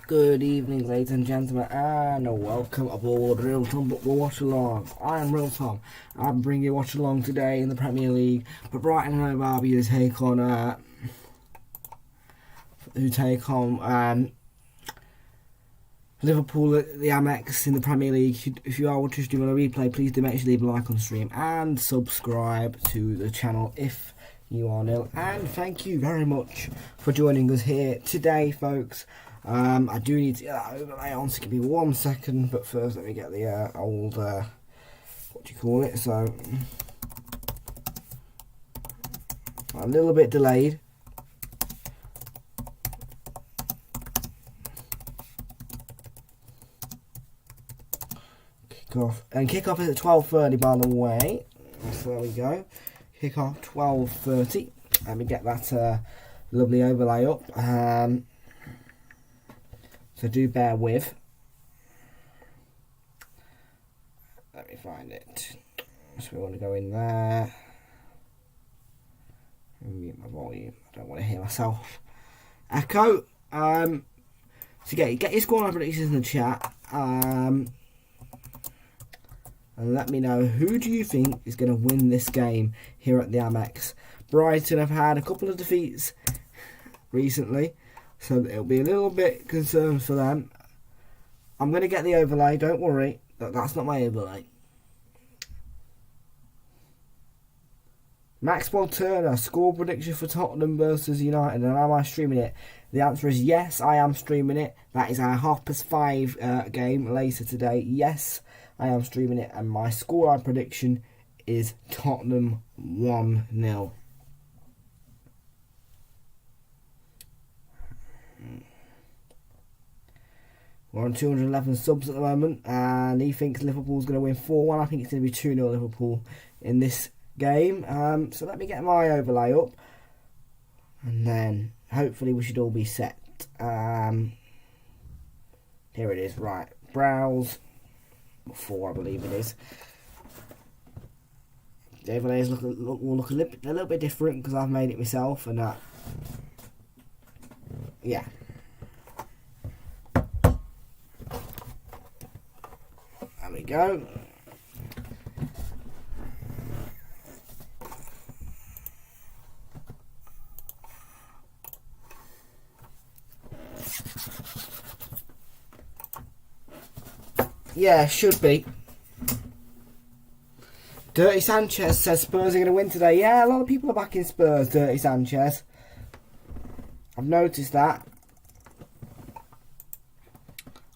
Good evening, ladies and gentlemen, and welcome aboard Realltom Football Watch Along. I am Realltom. I'm bringing you Watch Along today in the Premier League. But Brighton Hove Albion take on Liverpool at the Amex in the Premier League. If you are watching on a replay, please do make sure to leave a like on stream and subscribe to the channel if you are new. And thank you very much for joining us here today, folks. I do need to get that overlay on, so give me 1 second, but first let me get the old, what do you call it, so, a little bit delayed. Kick-off is at 12:30, by the way, so there we go, kick-off 12:30, let me get that lovely overlay up. So do bear with. Let me find it. So we want to go in there. Mute my volume. I don't want to hear myself echo. So get your scoreline predictions in the chat. And let me know, who do you think is going to win this game here at the Amex? Brighton have had a couple of defeats recently, so it'll be a little bit concerned for them. I'm going to get the overlay, don't worry. That's not my overlay. Maxwell Turner, score prediction for Tottenham versus United. And am I streaming it? The answer is yes, I am streaming it. That is our 5:30 game later today. Yes, I am streaming it. And my scoreline prediction is Tottenham 1-0. We're on 211 subs at the moment, and he thinks Liverpool's going to win 4-1. I think it's going to be 2-0 Liverpool in this game. So let me get my overlay up, and then hopefully we should all be set. Here it is, right. Browse. 4, I believe it is. The overlays will look a little bit different because I've made it myself, and yeah. There we go. Yeah, should be. Dirty Sanchez says Spurs are going to win today. Yeah, a lot of people are backing Spurs, Dirty Sanchez. I've noticed that.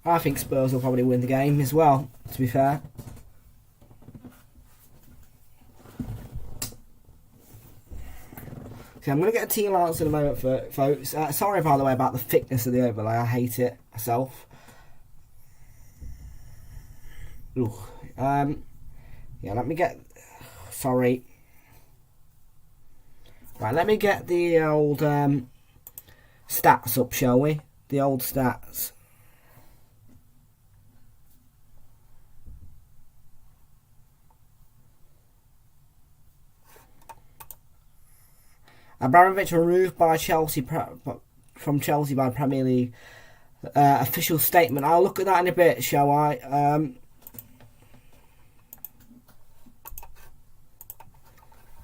I think Spurs will probably win the game as well, to be fair. Okay, I'm going to get a team allowance in a moment, folks. Sorry, by the way, about the thickness of the overlay. I hate it myself. Ooh. Yeah, let me get... Sorry. Right, let me get the old stats up, shall we? The old stats. Abramovich removed by Chelsea from Chelsea by Premier League official statement. I'll look at that in a bit, shall I?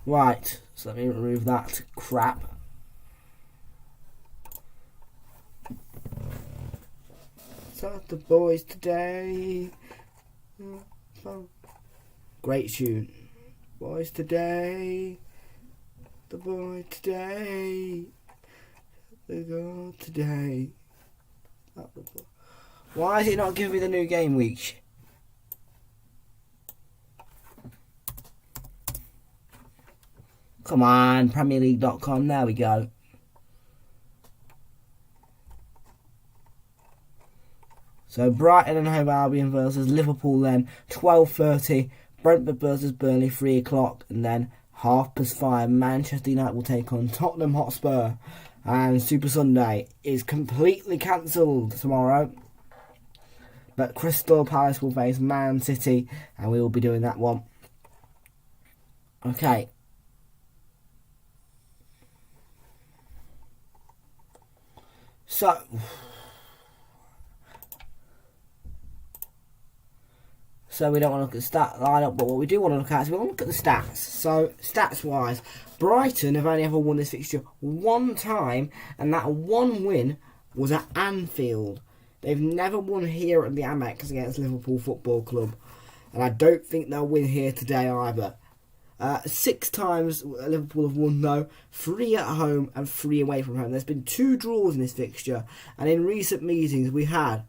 Right, so let me remove that crap. So the boys today. Great tune. Boys today. The boy today, the girl today. Why is it not giving me the new game week? Come on, PremierLeague.com, there we go. So Brighton and Hove Albion versus Liverpool then, 12:30. Brentford versus Burnley, 3 o'clock. And then 5:30, Manchester United will take on Tottenham Hotspur. And Super Sunday is completely cancelled tomorrow. But Crystal Palace will face Man City, and we will be doing that one. Okay. So we don't want to look at the stat lineup, but what we do want to look at is we want to look at the stats. So stats-wise, Brighton have only ever won this fixture one time, and that one win was at Anfield. They've never won here at the Amex against Liverpool Football Club, and I don't think they'll win here today either. 6 times Liverpool have won though, 3 at home and 3 away from home. There's been 2 draws in this fixture, and in recent meetings we had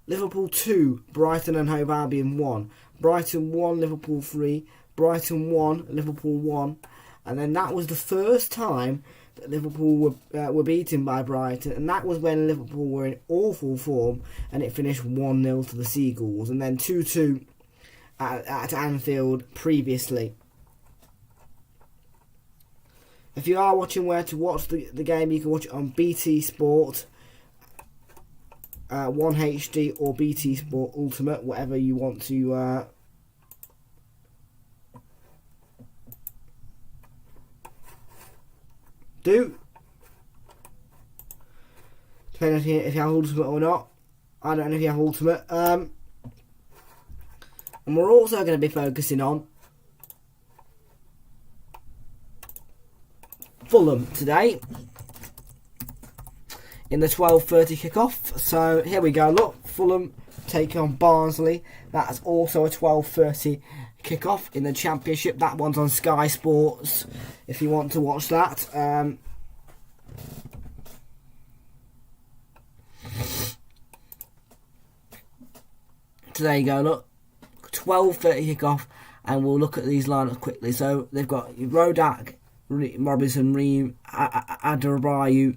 Liverpool 2, Brighton and Hove Albion 1, Brighton 1, Liverpool 3, Brighton 1, Liverpool 1, and then that was the first time that Liverpool were beaten by Brighton, and that was when Liverpool were in awful form, and it finished 1-0 to the Seagulls, and then 2-2 at Anfield previously. If you are watching where to watch the game, you can watch it on BT Sport, 1HD or BT Sport Ultimate, whatever you want to do. Depending on if you have Ultimate or not. I don't know if you have Ultimate. And we're also going to be focusing on Fulham today in the 12:30 kickoff. So here we go. Look, Fulham take on Barnsley. That's also a 12:30 kickoff in the Championship. That one's on Sky Sports if you want to watch that. So there you go. Look, 12:30 kickoff, and we'll look at these lineups quickly. So they've got Rodak, Robinson, Ream, Adebayo,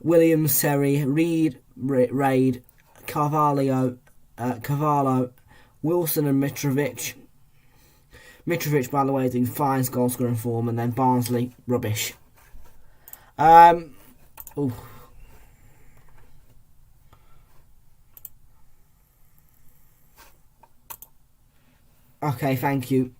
Williams, Seri, Reed, Raid, Carvalho, Wilson and Mitrovic. Mitrovic, by the way, is in fine goal scoring form, and then Barnsley, rubbish. Okay, thank you.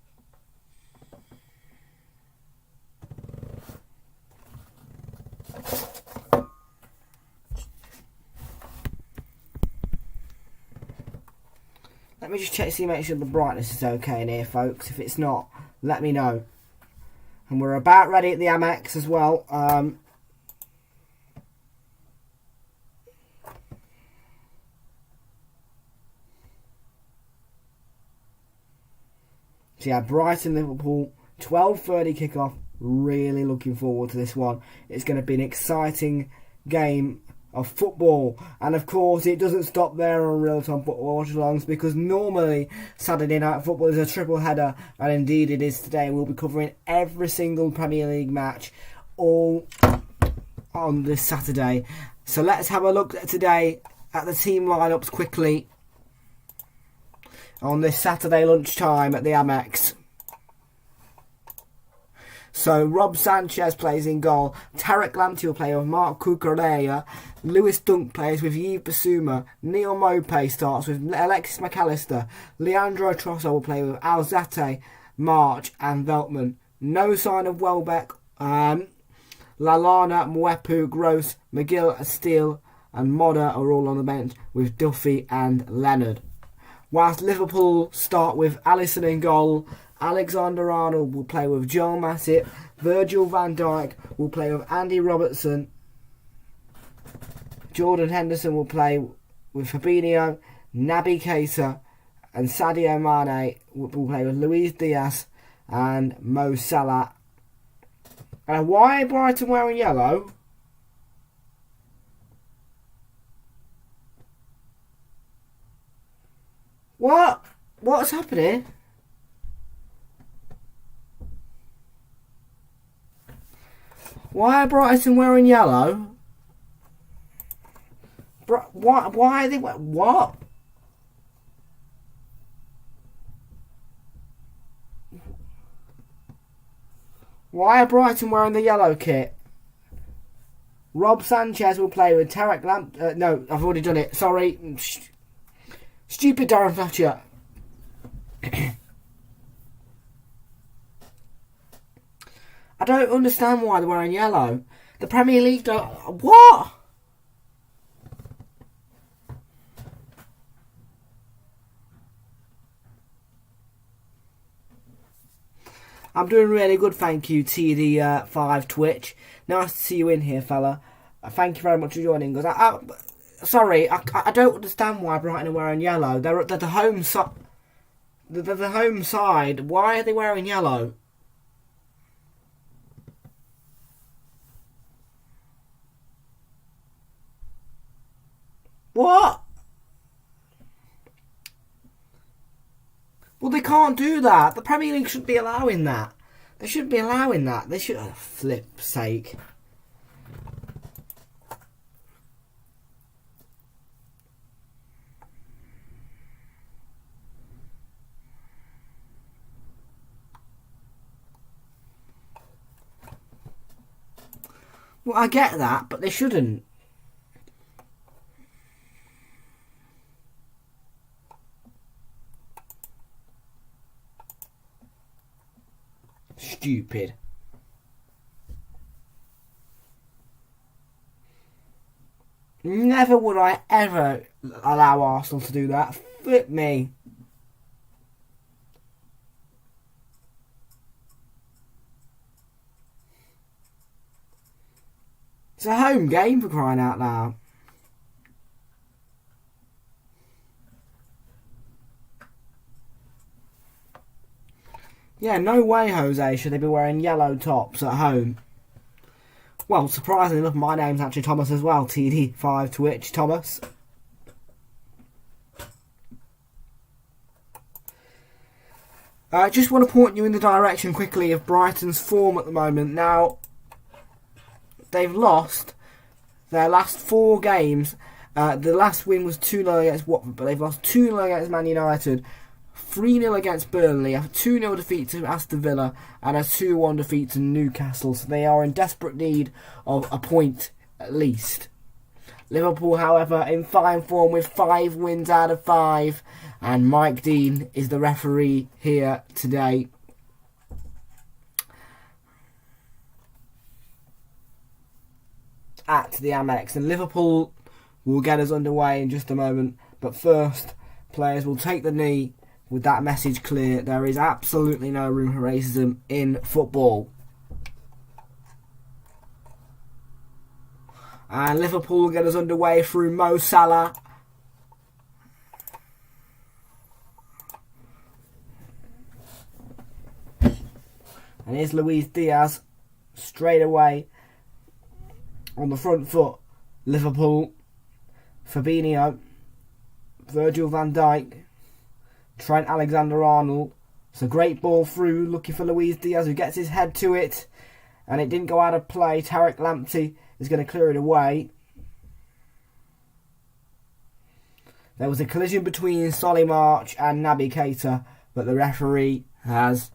Let me just check, make sure the brightness is okay in here, folks. If it's not, let me know. And we're about ready at the Amex as well. So yeah, Brighton, Liverpool, 12:30 kickoff. Really looking forward to this one. It's going to be an exciting game of football, and of course it doesn't stop there on Realltom Football Watch-alongs, because normally Saturday night football is a triple header, and indeed it is today. We'll be covering every single Premier League match all on this Saturday. So let's have a look today at the team lineups quickly on this Saturday lunchtime at the Amex. So Rob Sanchez plays in goal, Tarek Lamptey will play with Mark Cucurella, Lewis Dunk plays with Yves Bissouma, Neil Maupay starts with Alexis McAllister, Leandro Trossard will play with Alzate, March and Veltman. No sign of Welbeck, Lalana, Mwepu, Gross, McGill, Steele and Modder are all on the bench with Duffy and Leonard. Whilst Liverpool start with Alisson in goal, Alexander Arnold will play with Joel Matip, Virgil van Dijk will play with Andy Robertson, Jordan Henderson will play with Fabinho, Naby Keita and Sadio Mane will play with Luis Diaz and Mo Salah. And why are Brighton wearing yellow? What? What's happening? Why are Brighton wearing yellow? Why are they wearing... What? Why are Brighton wearing the yellow kit? Rob Sanchez will play with Tarek no, I've already done it. Sorry. Stupid Darren Fletcher. I don't understand why they're wearing yellow. The Premier League don't... What? I'm doing really good, thank you, TD5 Twitch. Nice to see you in here, fella. Thank you very much for joining us. Sorry, I don't understand why Brighton are wearing yellow. They're the home side. They're the home side. Why are they wearing yellow? What? Well, they can't do that. The Premier League shouldn't be allowing that. They shouldn't be allowing that. They should... Oh, flip's sake. Well, I get that, but they shouldn't. Stupid. Never would I ever allow Arsenal to do that. Flip me. It's a home game, for crying out loud. Yeah, no way, Jose, should they be wearing yellow tops at home. Well, surprisingly enough, my name's actually Thomas as well. TD5 Twitch, Thomas. I just want to point you in the direction quickly of Brighton's form at the moment. Now, they've lost their last 4 games. The last win was 2-0 against Watford, but they've lost 2-0 against Man United, 3-0 against Burnley, a 2-0 defeat to Aston Villa, and a 2-1 defeat to Newcastle. So they are in desperate need of a point at least. Liverpool, however, in fine form with 5 wins out of 5, and Mike Dean is the referee here today. At the Amex, and Liverpool will get us underway in just a moment, but first, players will take the knee. With that message clear, there is absolutely no room for racism in football. And Liverpool will get us underway through Mo Salah. And here's Luis Diaz straight away on the front foot. Liverpool, Fabinho, Virgil van Dijk, Trent Alexander-Arnold. It's a great ball through, looking for Luis Diaz, who gets his head to it, and it didn't go out of play. Tarek Lamptey is going to clear it away. There was a collision between Solly March and Naby Keita, but the referee has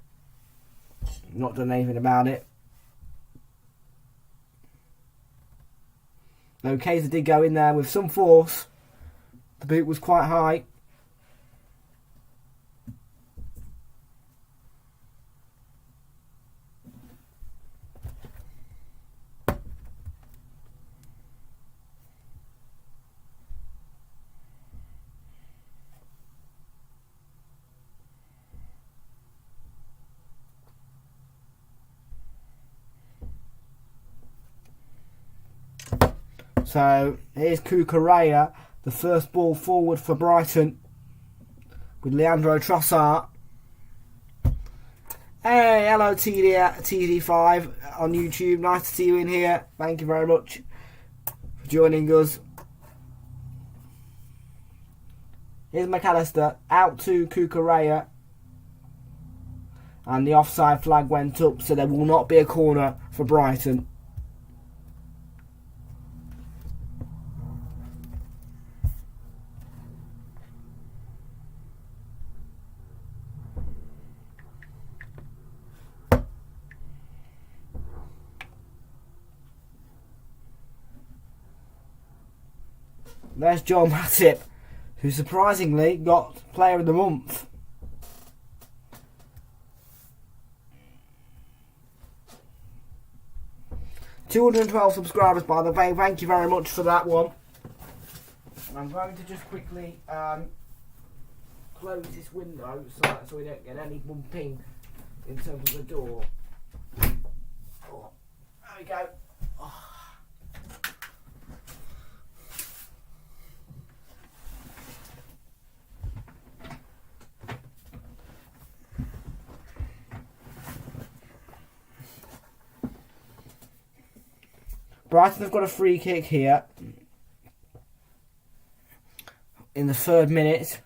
not done anything about it. Though Keita did go in there with some force. The boot was quite high. So here's Cucurella, the first ball forward for Brighton with Leandro Trossard. Hey, hello TD5 on YouTube. Nice to see you in here. Thank you very much for joining us. Here's McAllister out to Cucurella, and the offside flag went up, so there will not be a corner for Brighton. There's John Matip, who surprisingly got Player of the Month. $212 subscribers, by the way. Thank you very much for that one. I'm going to just quickly close this window so we don't get any bumping in terms of the door. Oh, there we go. Oh. Brighton have got a free kick here in the 3rd minute.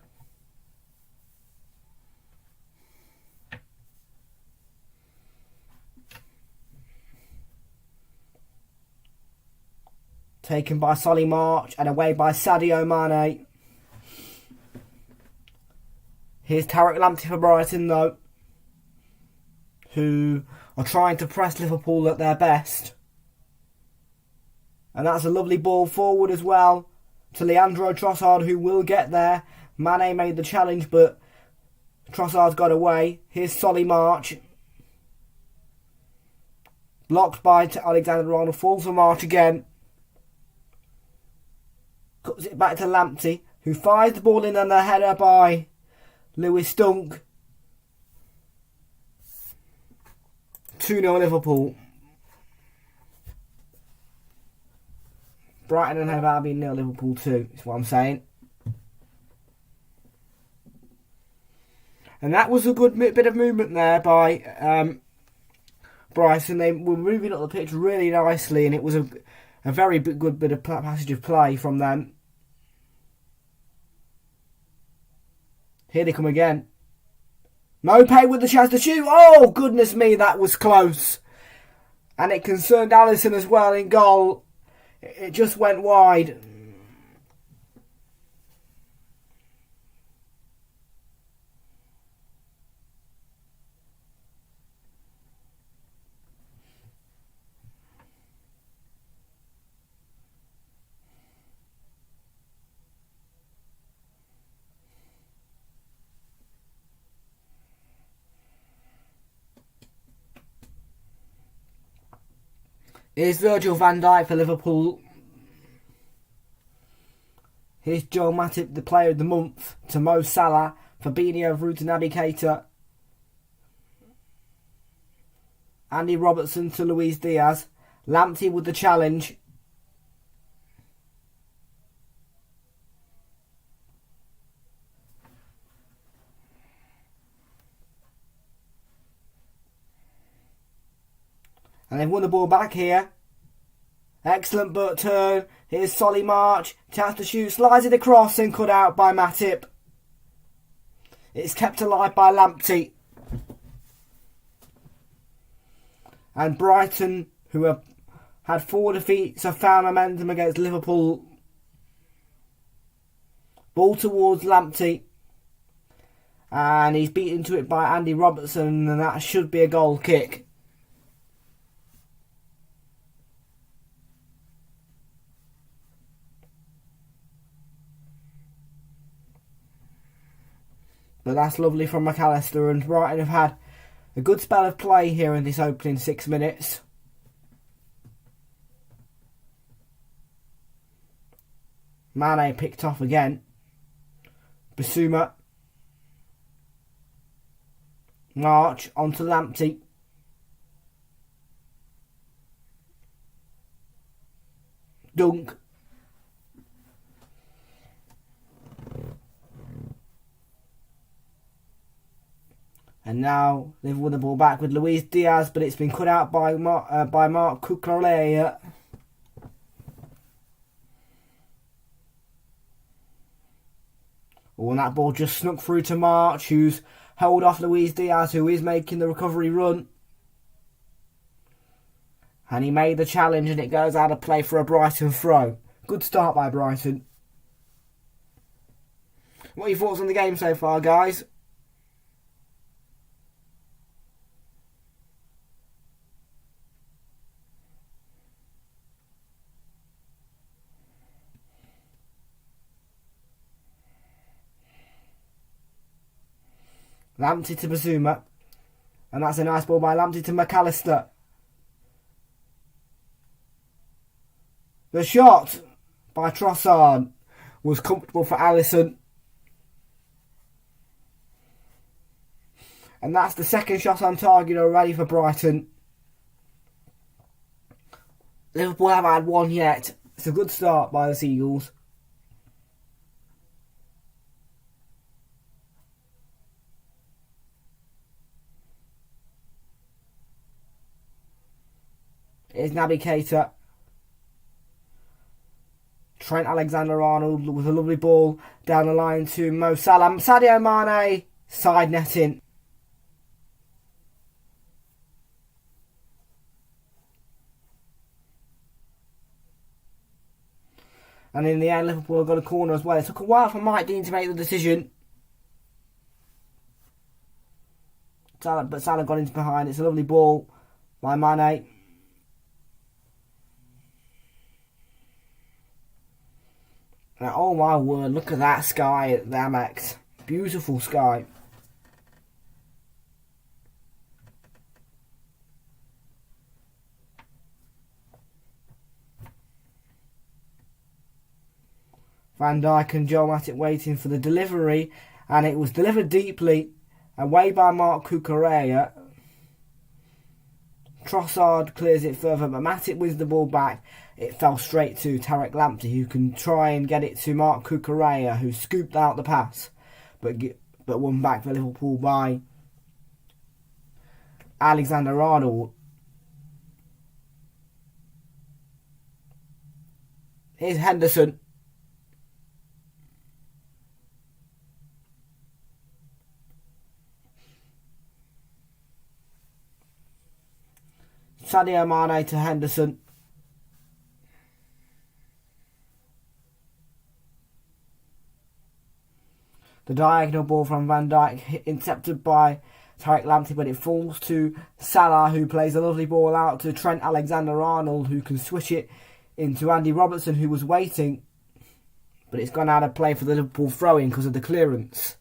Taken by Solly March and away by Sadio Mane. Here's Tariq Lamptey for Brighton though, who are trying to press Liverpool at their best. And that's a lovely ball forward as well to Leandro Trossard, who will get there. Mane made the challenge, but Trossard's got away. Here's Solly March. Blocked by Alexander-Arnold. Falls for March again. Cuts it back to Lamptey, who fires the ball in on the header by Lewis Dunk. 2-0 Liverpool. Brighton and Hove Albion 0, Liverpool 2, is what I'm saying. And that was a good bit of movement there by Brighton. They were moving up the pitch really nicely, and it was a very good bit of passage of play from them. Here they come again. Mopé with the chance to shoot. Oh, goodness me, that was close. And it concerned Alisson as well in goal. It just went wide. Here's Virgil van Dijk for Liverpool. Here's Joel Matip, the player of the month, to Mo Salah. Fabinho through to Naby Keita. Andy Robertson to Luis Diaz. Lamptey with the challenge. And they've won the ball back here. Excellent butt turn. Here's Solly March. Chance to shoot. Slides it across and cut out by Matip. It's kept alive by Lamptey. And Brighton, who have had 4 defeats, have found momentum against Liverpool. Ball towards Lamptey. And he's beaten to it by Andy Robertson, and that should be a goal kick. But that's lovely from McAllister, and Brighton have had a good spell of play here in this opening 6 minutes. Mane picked off again. Bissouma. March onto Lamptey. Dunk. And now they've won the ball back with Luis Diaz, but it's been cut out by Marc Cucurella. Oh, and that ball just snuck through to March, who's held off Luis Diaz, who is making the recovery run. And he made the challenge, and it goes out of play for a Brighton throw. Good start by Brighton. What are your thoughts on the game so far, guys? Lamptey to Bissouma. And that's a nice ball by Lamptey to McAllister. The shot by Trossard was comfortable for Alisson. And that's the second shot on target already for Brighton. Liverpool haven't had one yet. It's a good start by the Seagulls. Here's Naby Keita. Trent Alexander-Arnold with a lovely ball down the line to Mo Salah. Sadio Mane, side netting. And in the end, Liverpool have got a corner as well. It took a while for Mike Dean to make the decision. But Salah got into behind. It's a lovely ball by Mane. Now, oh my word, look at that sky at the Amex. Beautiful sky. Van Dijk and Joe Matip waiting for the delivery, and it was delivered deeply, away by Marc Cucurella. Trossard clears it further, but Matip wins the ball back. It fell straight to Tariq Lamptey, who can try and get it to Marc Cucurella, who scooped out the pass, but won back for Liverpool by Alexander-Arnold. Here's Henderson. Sadio Mane to Henderson. The diagonal ball from Van Dijk, intercepted by Tariq Lamptey, but it falls to Salah, who plays a lovely ball out to Trent Alexander-Arnold, who can switch it into Andy Robertson, who was waiting. But it's gone out of play for the Liverpool throw-in because of the clearance.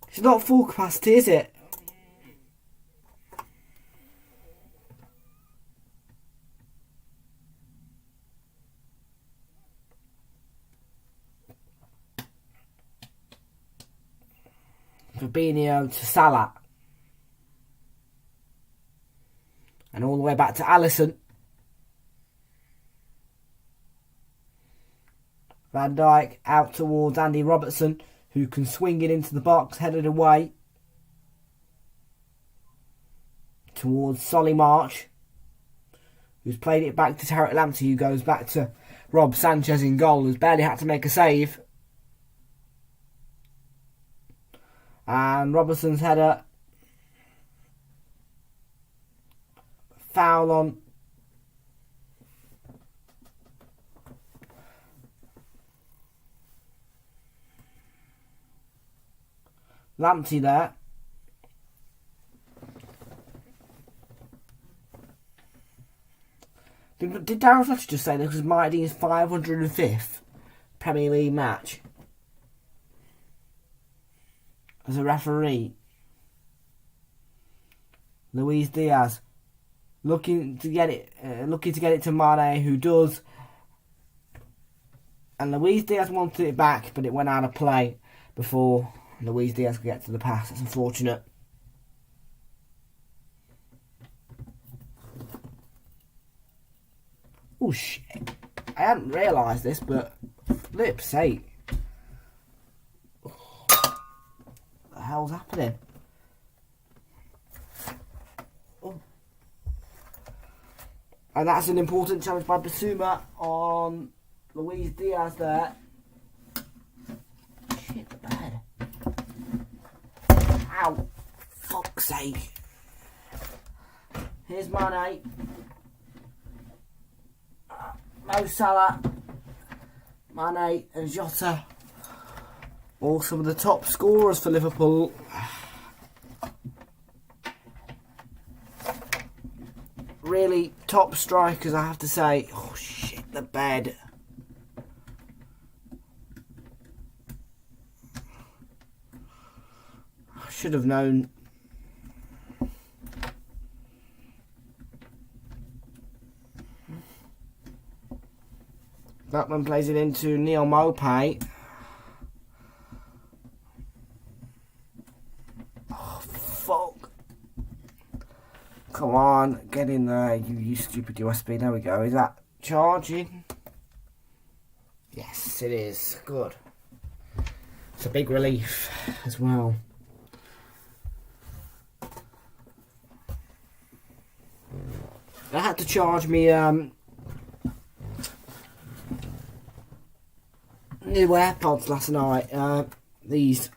It's not full capacity, is it? Fabinho to Salah. And all the way back to Alisson. Van Dijk out towards Andy Robertson, who can swing it into the box, headed away towards Solly March, who's played it back to Tariq Lamptey, who goes back to Rob Sanchez in goal, who's barely had to make a save. And Robertson's header, foul on Lamptey there. Did Darren Fletcher just say this was Mike Dean's 505th Premier League match as a referee? Luis Diaz looking to get it to Mane, who does, and Luis Diaz wanted it back, but it went out of play before Luis Diaz could get to the pass. That's unfortunate. Oh shit! I hadn't realised this, but flip's sake, what the hell's happening? Oh. And that's an important challenge by Basuma on Luis Diaz there. Shit, the bed. Ow! Fuck's sake. Here's Mane. Mo Salah, Mane and Jota, all some of the top scorers for Liverpool. Really top strikers, I have to say. Oh shit, the bed. I should have known. That one plays it into Neil Maupay. Get in there, you stupid USB. There we go. Is that charging? Yes, it is. Good. It's a big relief as well. I had to charge me new AirPods last night. These.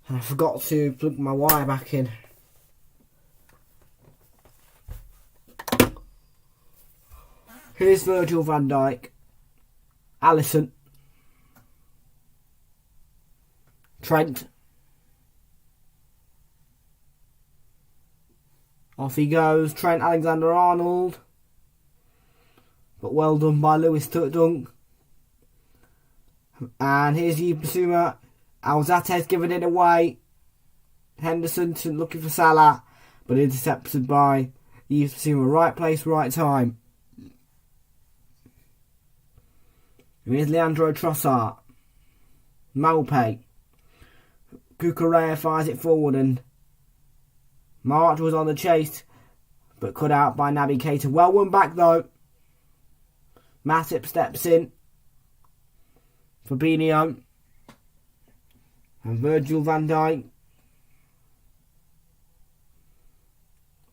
And I forgot to plug my wire back in. Here's Virgil van Dijk, Alisson, Trent. Off he goes, Trent Alexander-Arnold. But well done by Lewis Dunk. And here's Yubasuma. Alzate's giving it away. Henderson looking for Salah, but intercepted by Yubasuma. Right place, right time. Here's Leandro Trossard. Maupay. Cucurella fires it forward and March was on the chase, but cut out by Naby Keita. Well won back though. Matip steps in. Fabinho. And Virgil van Dijk.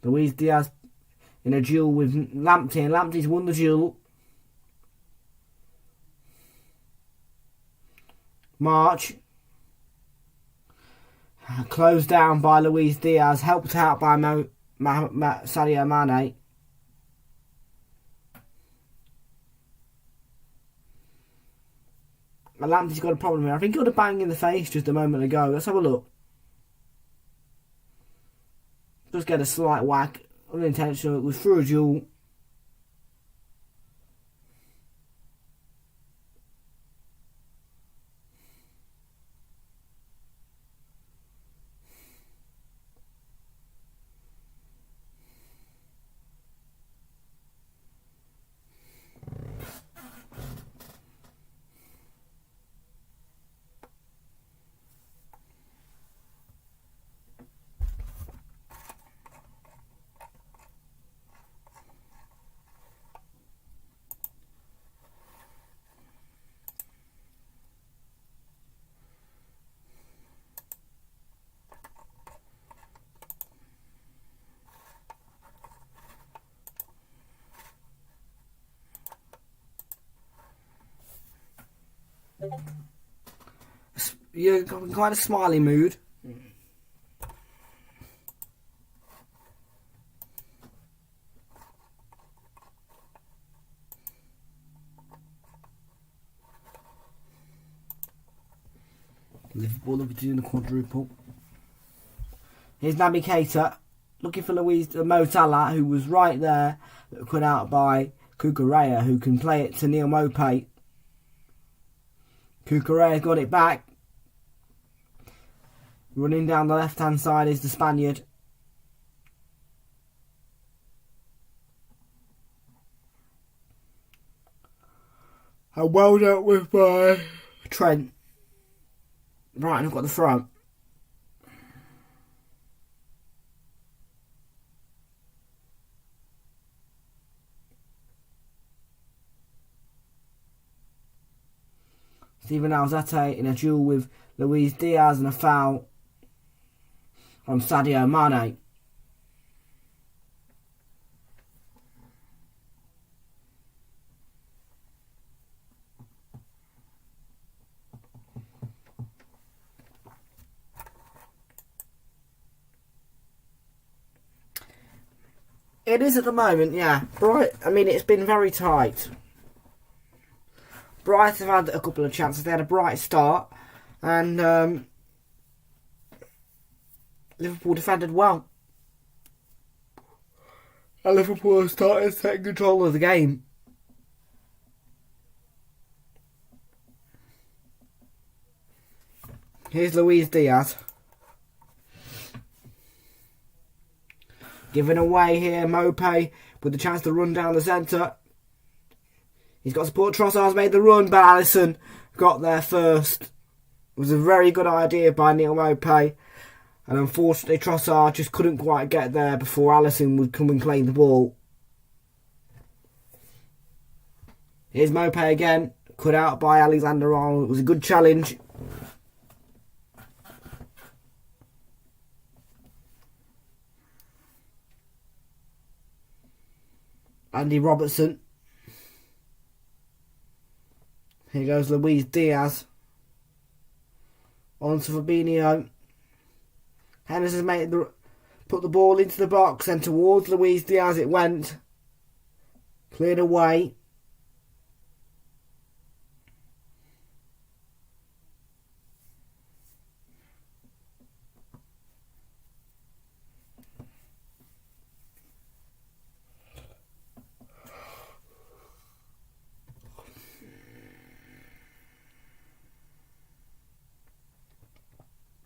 Luis Diaz in a duel with Lamptey, and Lamptey's won the duel. March. Closed down by Luis Diaz, helped out by Sadio Mane. Lamptey's got a problem here. I think he got a bang in the face just a moment ago. Let's have a look. Just get a slight whack, unintentional. It was through a duel. You're in quite a smiley mood. Liverpool are doing the quadruple. Here's Naby Keita looking for Mo Salah, who was right there, but cut out by Cucurella, who can play it to Neal Maupay. Cucurella got it back. Running down the left-hand side is the Spaniard. And well dealt with by Trent. Brighton have got the front. Steven Alzate in a duel with Luis Diaz and a foul from Sadio Mane. It is at the moment, yeah. I mean, it's been very tight. Brighton have had a couple of chances. They had a bright start, and Liverpool defended well. And Liverpool have started taking control of the game. Here's Luis Diaz. Giving away here, Maupay with the chance to run down the centre. He's got support. Trossard's made the run, but Alisson got there first. It was a very good idea by Neal Maupay. And unfortunately, Trossard just couldn't quite get there before Alisson would come and claim the ball. Here's Mope again, cut out by Alexander-Arnold. It was a good challenge. Andy Robertson. Here goes Luis Diaz. On to Fabinho. Henderson put the ball into the box and towards Luis Diaz it went. Cleared away.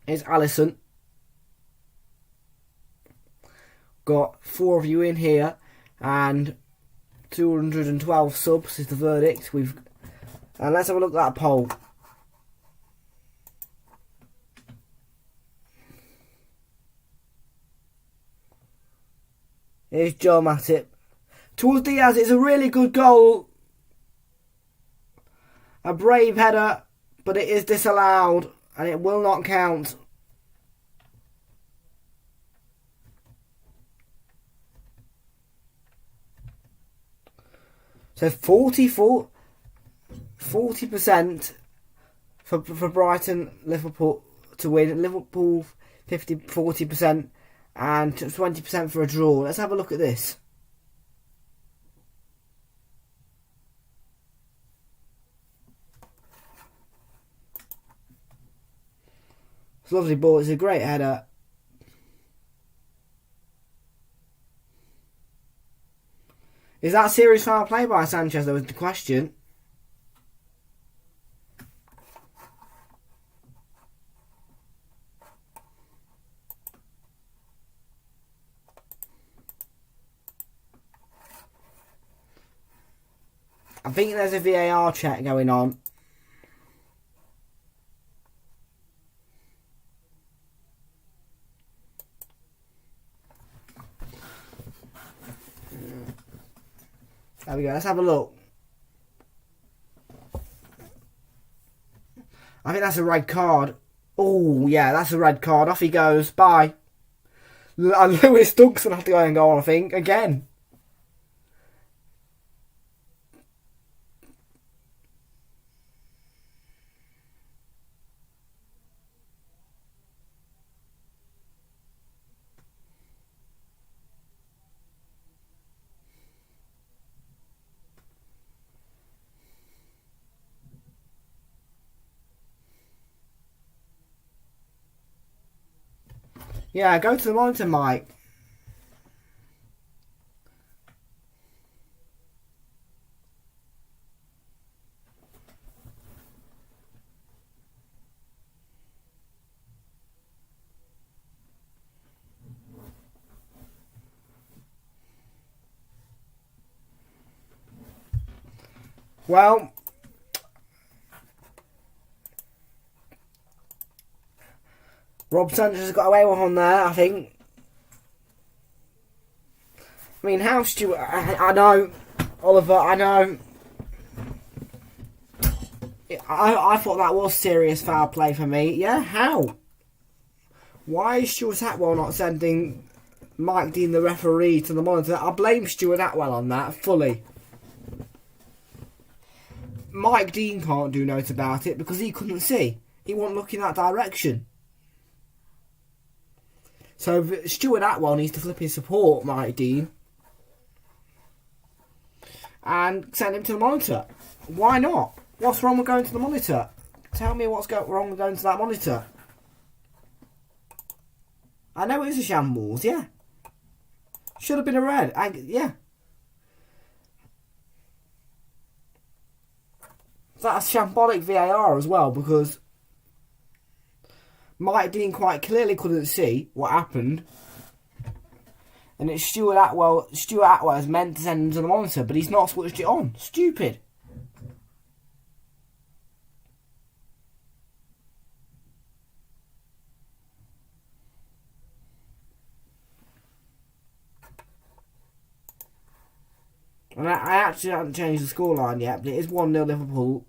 Here's Alisson. Got 4 of you in here, and 212 subs is the verdict. And let's have a look at that poll. Here's Joe Matip. Towards Diaz, it's a really good goal. A brave header, but it is disallowed, and it will not count. So 40% for Brighton, Liverpool to win. Liverpool 40%, and 20% for a draw. Let's have a look at this. It's a lovely ball. It's a great header. Is that serious foul play by Sanchez? That was the question. I think there's a VAR check going on. There we go, let's have a look. I think that's a red card. Oh, yeah, that's a red card. Off he goes. Bye. And Lewis Dunk's going to have to go and go on, I think, again. Yeah, go to the monitor, Mike. Well, Rob Sanchez has got away with one there, I think. I mean, how stupid... I know, Oliver, I know. I thought that was serious foul play for me. Yeah, how? Why is Stuart Atwell not sending Mike Dean, the referee, to the monitor? I blame Stuart Atwell on that, fully. Mike Dean can't do note about it because he couldn't see. He wasn't looking that direction. So Stuart Atwell needs to flip his support, Mike Dean, and send him to the monitor. Why not? What's wrong with going to the monitor? Tell me what's wrong with going to that monitor. I know it's a shambles, yeah. Should have been a red, yeah. That's shambolic VAR as well, because Mike Dean quite clearly couldn't see what happened. And it's Stuart Atwell. Stuart Atwell is meant to send him to the monitor, but he's not switched it on. Stupid. And I actually haven't changed the scoreline yet, but it is 1-0 Liverpool.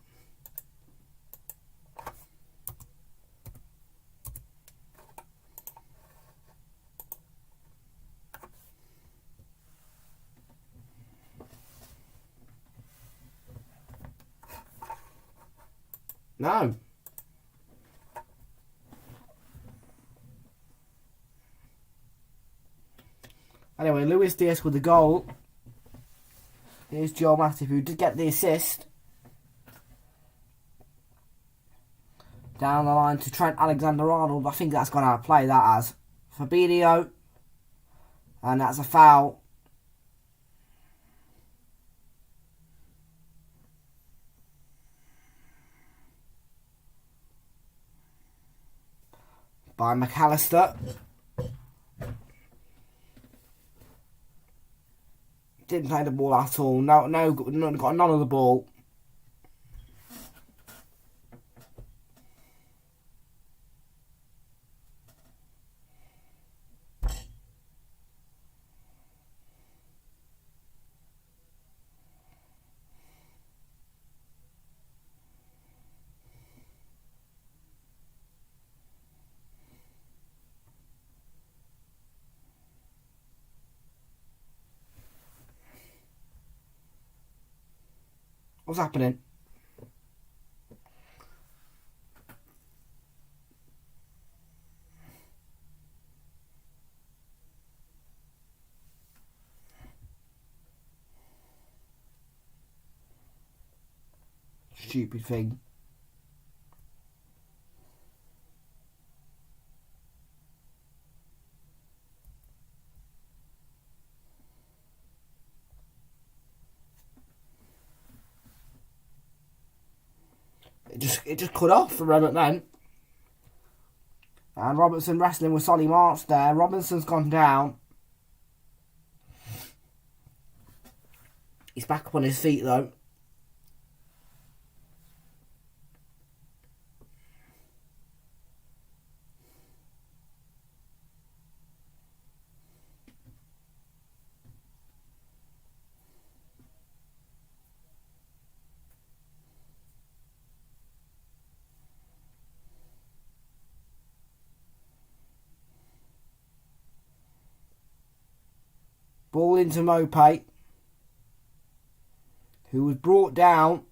No. Anyway, Luis Diaz with the goal. Here's Joel Matip, who did get the assist. Down the line to Trent Alexander-Arnold. I think that's gone out of play, that has. Fabinho. And that's a foul. By McAllister. Didn't play the ball at all. Got none of the ball. What's happening? Stupid thing. It just cut off for Robert then. And Robertson wrestling with Solly March there. Robinson's gone down. He's back up on his feet though. Ball into Mopay, who was brought down.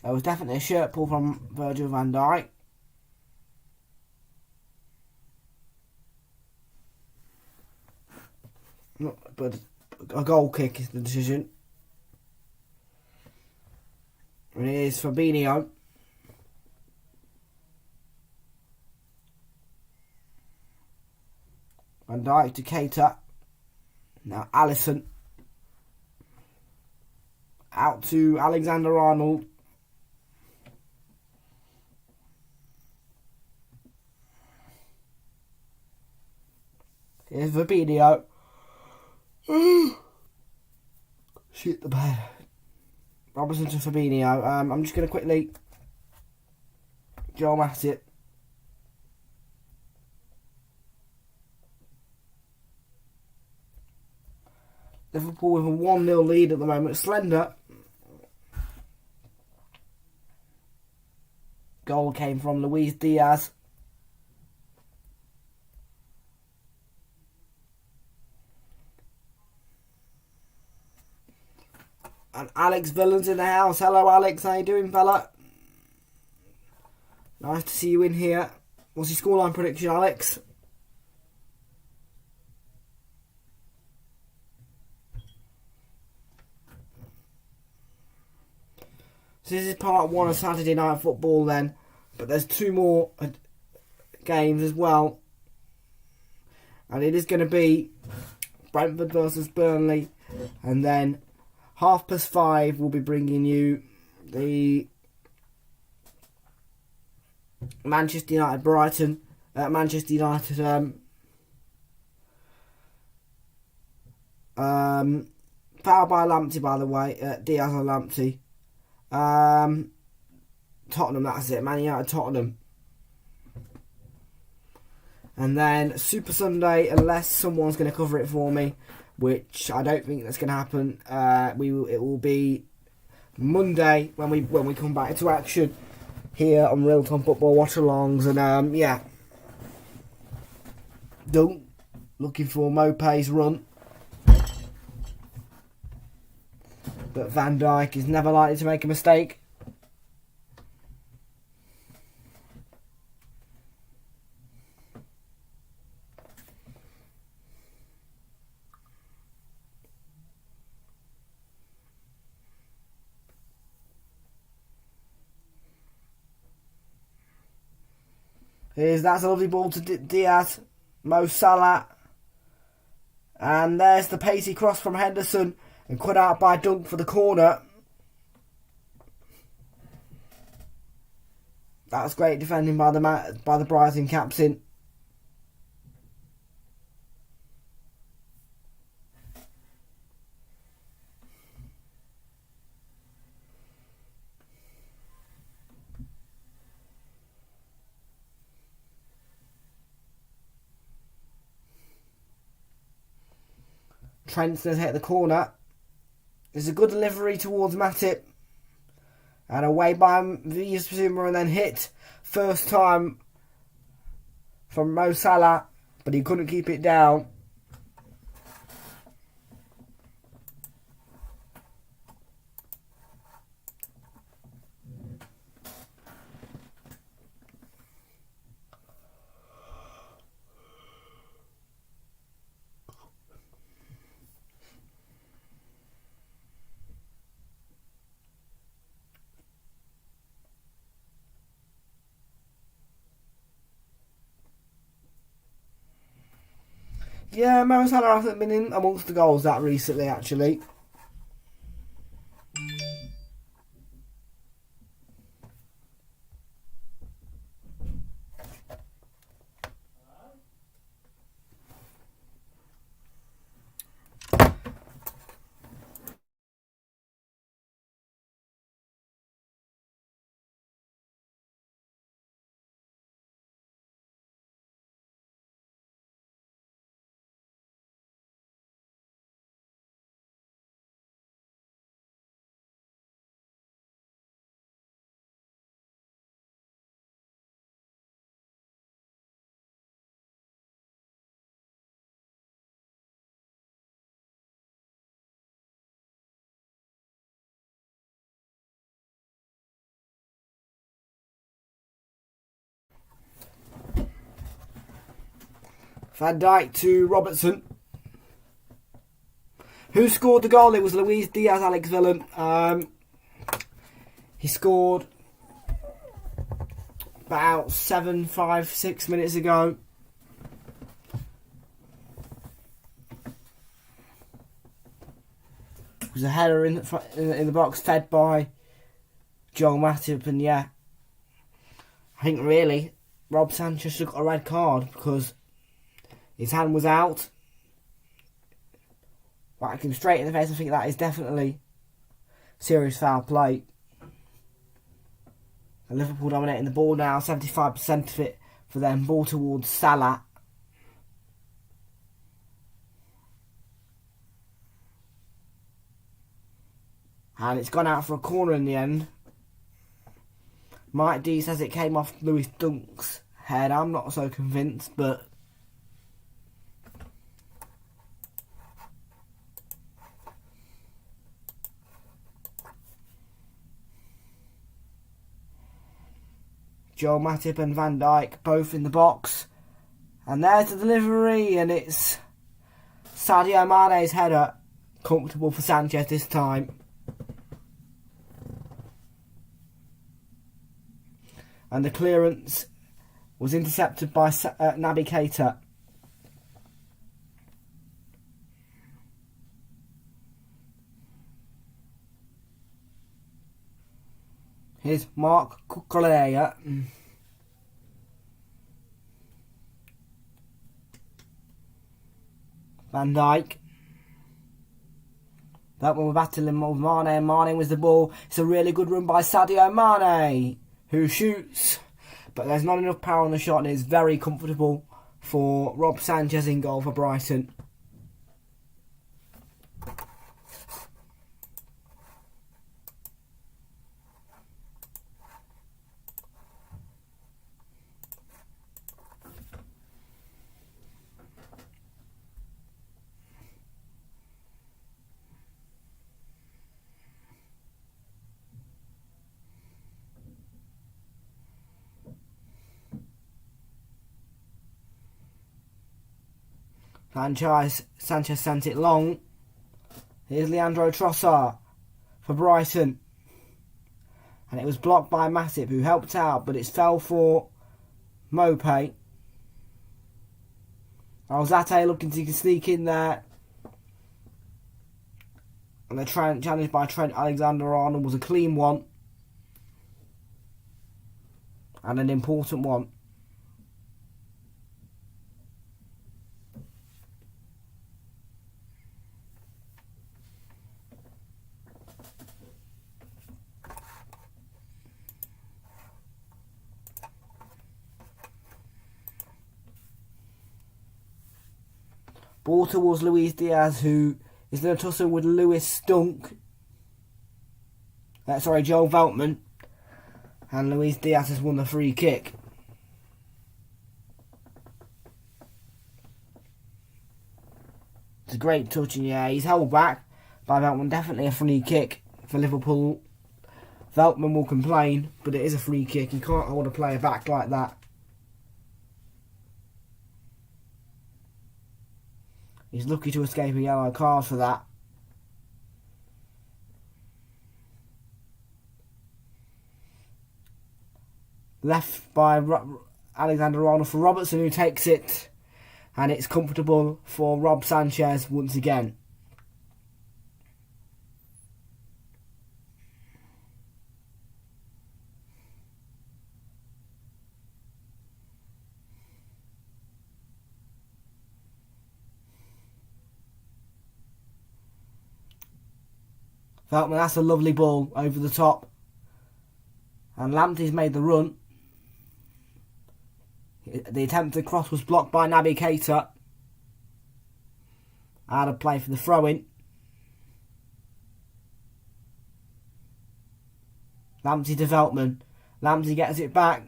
There was definitely a shirt pull from Virgil van Dijk. But a goal kick is the decision. And here's Fabinho. Van Dijk to Keita. Now Alisson. Out to Alexander-Arnold. Here's Fabinho. Shit the bed. Robertson to Fabinho. I'm just going to quickly Joel Matip. Liverpool with a 1-0 lead at the moment. Slender. Goal came from Luis Diaz. And Alex Villan's in the house. Hello, Alex. How you doing, fella? Nice to see you in here. What's your scoreline prediction, Alex? So this is part one of Saturday Night Football then. But there's two more games as well. And it is going to be Brentford versus Burnley. And then 5:30 will be bringing you the Manchester United Brighton. Manchester United foul by Lamptey, by the way. Diaz on Lamptey. Tottenham, that's it. Man United, Tottenham. And then Super Sunday, unless someone's going to cover it for me, which I don't think that's going to happen. It will be Monday when we come back to action here on Realltom Football Watch-Alongs. And yeah, looking for Mopé's run, but Van Dijk is never likely to make a mistake. That's a lovely ball to Diaz, Mo Salah, and there's the pacey cross from Henderson and cut out by Dunk for the corner. That's great defending by the Brighton captain. Trent's going to hit the corner. There's a good delivery towards Matip. And away by Villa and then hit first time from Mo Salah, but he couldn't keep it down. Yeah, Mo Salah hasn't been in amongst the goals that recently, actually. Van Dijk to Robertson. Who scored the goal? It was Luis Diaz, Alex Villan. He scored about 6 minutes ago. It was a header in the box fed by Joel Matip, and yeah, I think really Rob Sanchez should have got a red card because his hand was out. Whacked him straight in the face. I think that is definitely serious foul play. And Liverpool dominating the ball now, 75% of it for them. Ball towards Salah. And it's gone out for a corner in the end. Mike D says it came off Lewis Dunk's head. I'm not so convinced, but Joel Matip and Van Dijk both in the box. And there's the delivery, and it's Sadio Mane's header. Comfortable for Sanchez this time. And the clearance was intercepted by Naby Keita. Here's Mark Cucurella. Van Dijk. That one we're battling with Mane, and Mane was the ball. It's a really good run by Sadio Mane. who shoots, but there's not enough power on the shot, and it's very comfortable for Rob Sanchez in goal for Brighton. Sanchez sent it long. Here's Leandro Trossard for Brighton. And it was blocked by Matip, who helped out, but it fell for Mopé. Alzate looking to sneak in there. And the challenge by Trent Alexander-Arnold was a clean one. And an important one. Ball towards Luis Diaz, who is going to tussle with Lewis Stunk. Joel Veltman. And Luis Diaz has won the free kick. It's a great touch, and yeah, he's held back by Veltman. Definitely a free kick for Liverpool. Veltman will complain, but it is a free kick. You can't hold a player back like that. He's lucky to escape a yellow card for that. Left by Alexander-Arnold for Robertson, who takes it. And it's comfortable for Rob Sanchez once again. Veltman, that's a lovely ball over the top. And Lamptey's made the run. The attempted cross was blocked by Naby Keita. Out of play for the throw-in. Lamptey to Veltman. Lamptey gets it back.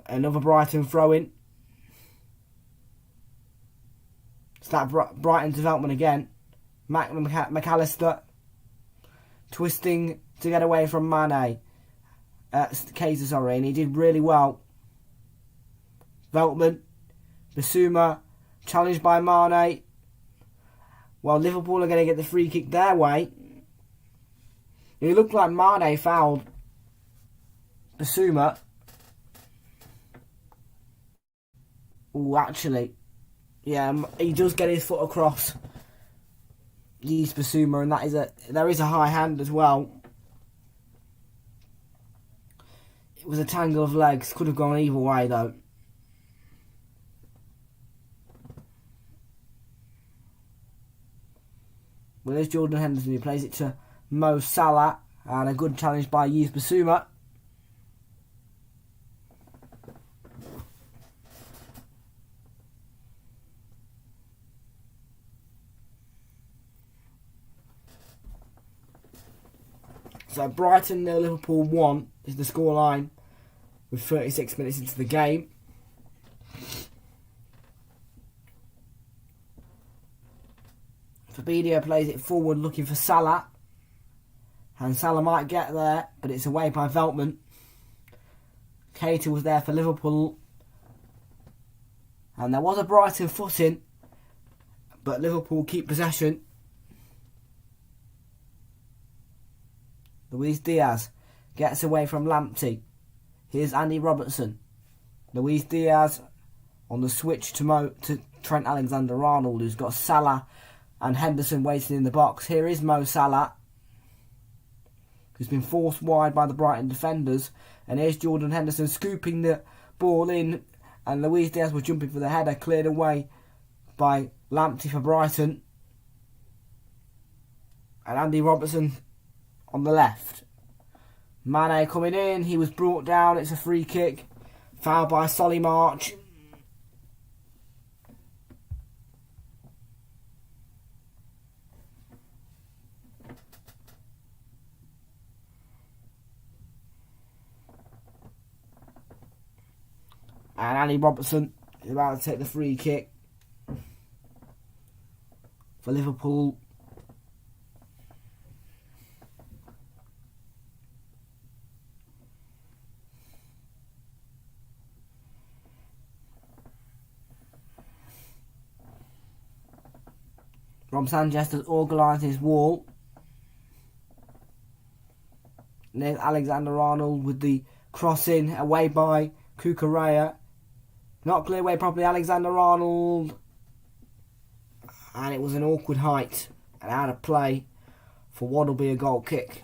Another Brighton throw-in. It's that Brighton to Veltman again. McAllister twisting to get away from Mane. Keita, and he did really well. Veltman, Bissouma, challenged by Mane. Well, Liverpool are going to get the free kick their way. It looked like Mane fouled Bissouma. Oh, actually, yeah, he does get his foot across Yves Bissouma, and there is a high hand as well. It was a tangle of legs. Could have gone either way though. Well, there's Jordan Henderson, who plays it to Mo Salah, and a good challenge by Yves Bissouma. So Brighton 0, Liverpool 1 is the scoreline with 36 minutes into the game. Fabinho plays it forward looking for Salah. And Salah might get there, but it's away by Veltman. Keita was there for Liverpool. And there was a Brighton footing, but Liverpool keep possession. Luis Diaz gets away from Lamptey. Here's Andy Robertson. Luis Diaz on the switch to Trent Alexander-Arnold, who's got Salah and Henderson waiting in the box. Here is Mo Salah, who's been forced wide by the Brighton defenders. And here's Jordan Henderson scooping the ball in. And Luis Diaz was jumping for the header, cleared away by Lamptey for Brighton. And Andy Robertson on the left. Mane coming in, he was brought down, it's a free kick. Foul by Solly March. And Andy Robertson is about to take the free kick for Liverpool. Rob Sanchez has organised his wall. And there's Alexander Arnold with the crossing away by Cucurella. Not clear away properly, Alexander Arnold. And it was an awkward height and out of play for what will be a goal kick.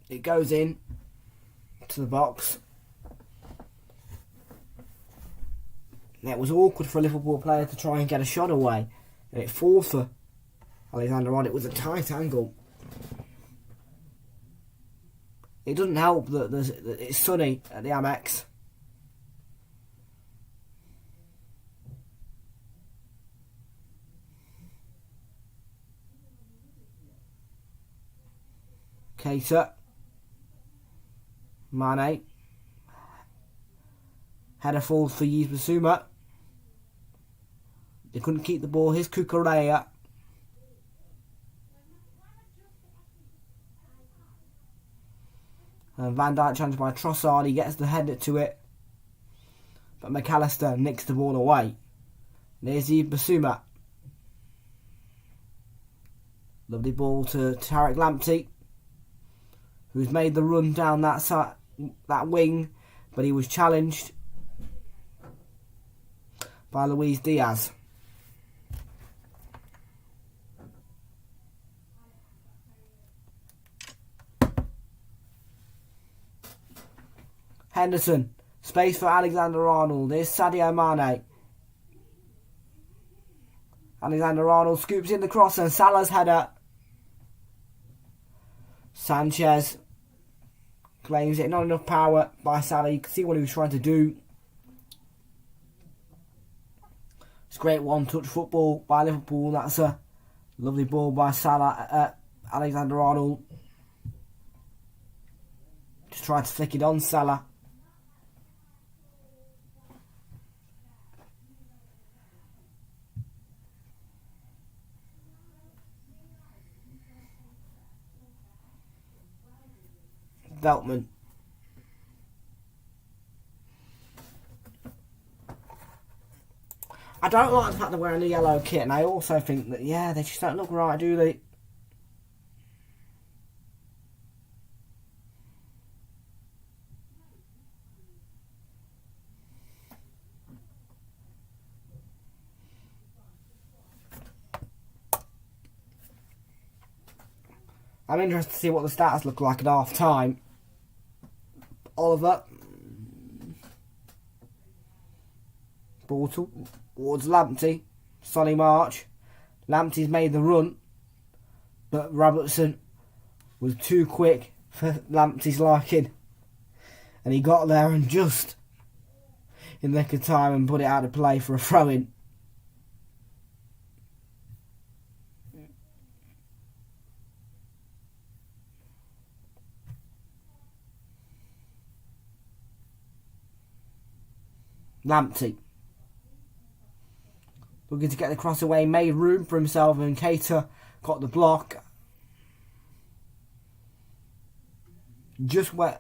It goes in to the box. And it was awkward for a Liverpool player to try and get a shot away. And it falls for Alexander Arnold. It was a tight angle. It doesn't help that it's sunny at the Amex. Keita. Mane. Header falls for Yves Bissouma. They couldn't keep the ball. Here's Cucurella. And Van Dijk challenged by Trossard. He gets the header to it. But McAllister nicks the ball away. There's Yves Bissouma. Lovely ball to Tarek Lamptey, who's made the run down that side, that wing, but he was challenged by Luis Diaz. Henderson, space for Alexander Arnold. There's Sadio Mane. Alexander Arnold scoops in the cross and Salah's header. Sanchez claims it. Not enough power by Salah. You can see what he was trying to do. It's great one-touch football by Liverpool. That's a lovely ball by Salah. Alexander Arnold just tried to flick it on Salah. Veltman. I don't like the fact they're wearing a yellow kit, and I also think that, yeah, they just don't look right, do they? I'm interested to see what the stats look like at half time. Oliver. Ball towards Lamptey. Solly March. Lamptey's made the run, but Robertson was too quick for Lamptey's liking. And he got there and just in the nick of time and put it out of play for a throw-in. Lamptey looking to get the cross away, made room for himself, and Keita got the block. Just went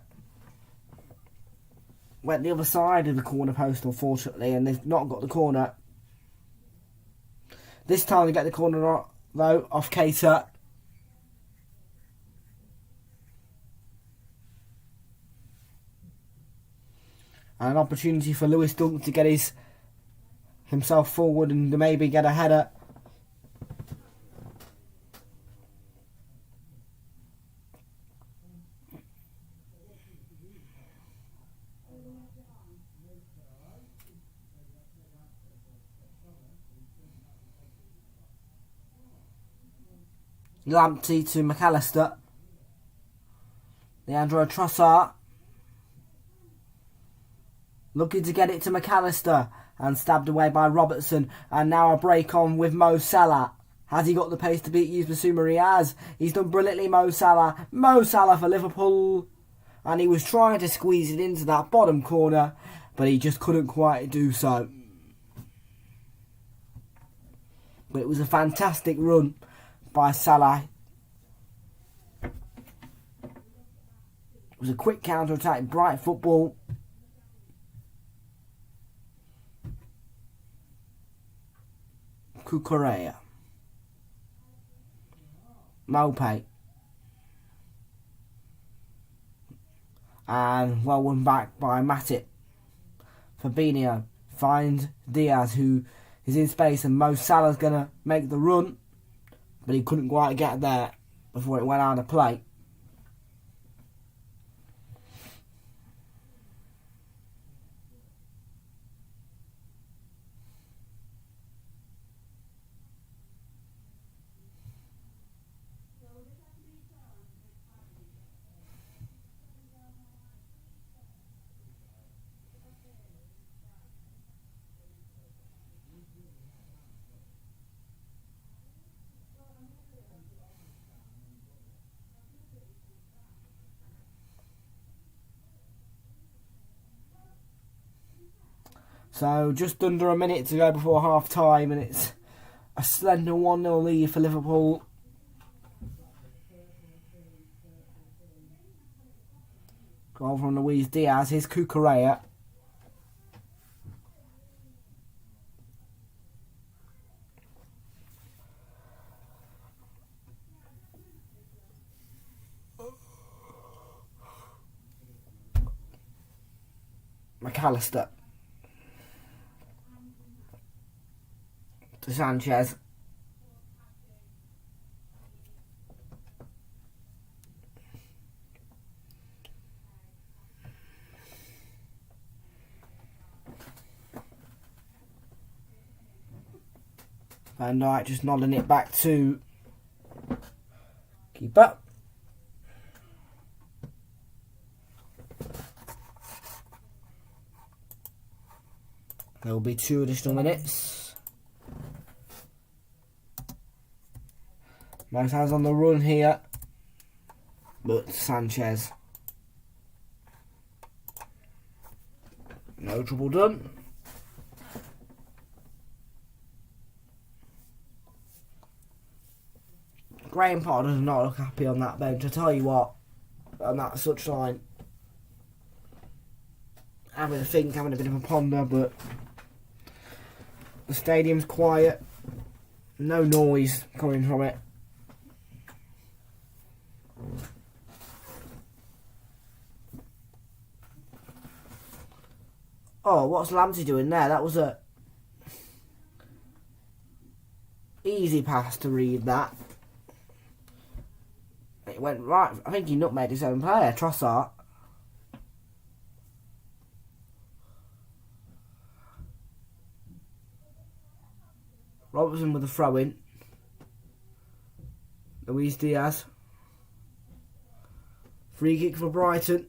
the other side of the corner post, unfortunately, and they've not got the corner. This time they get the corner though off Keita. And an opportunity for Lewis Dunk to get himself forward and maybe get a header. Lamptey to McAllister. Leandro Trossard. Looking to get it to McAllister. And stabbed away by Robertson. And now a break on with Mo Salah. Has he got the pace to beat Bissouma? He has. He's done brilliantly, Mo Salah. Mo Salah for Liverpool. And he was trying to squeeze it into that bottom corner. But he just couldn't quite do so. But it was a fantastic run by Salah. It was a quick counter-attack, bright football. Cucurella. Mope. And well won back by Matip. Fabinho finds Diaz, who is in space, and Mo Salah's going to make the run. But he couldn't quite get there before it went out of play. So just under a minute to go before half time, and it's a slender 1-0 lead for Liverpool. Goal from Luis Diaz. Here's Cucurella. McAllister. To Sanchez. Van Dijk just nodding it back to keeper. There will be 2 additional minutes. Mo Salah's on the run here, but Sanchez. No trouble done. Graham Potter does not look happy on that bench. I tell you what, on that such line, having a think, having a bit of a ponder, but the stadium's quiet, no noise coming from it. Oh, what's Lamptey doing there? That was a easy pass to read that. It went right. I think he nutmegged his own player, Trossard. Robertson with a throw-in. Luis Diaz. Free kick for Brighton.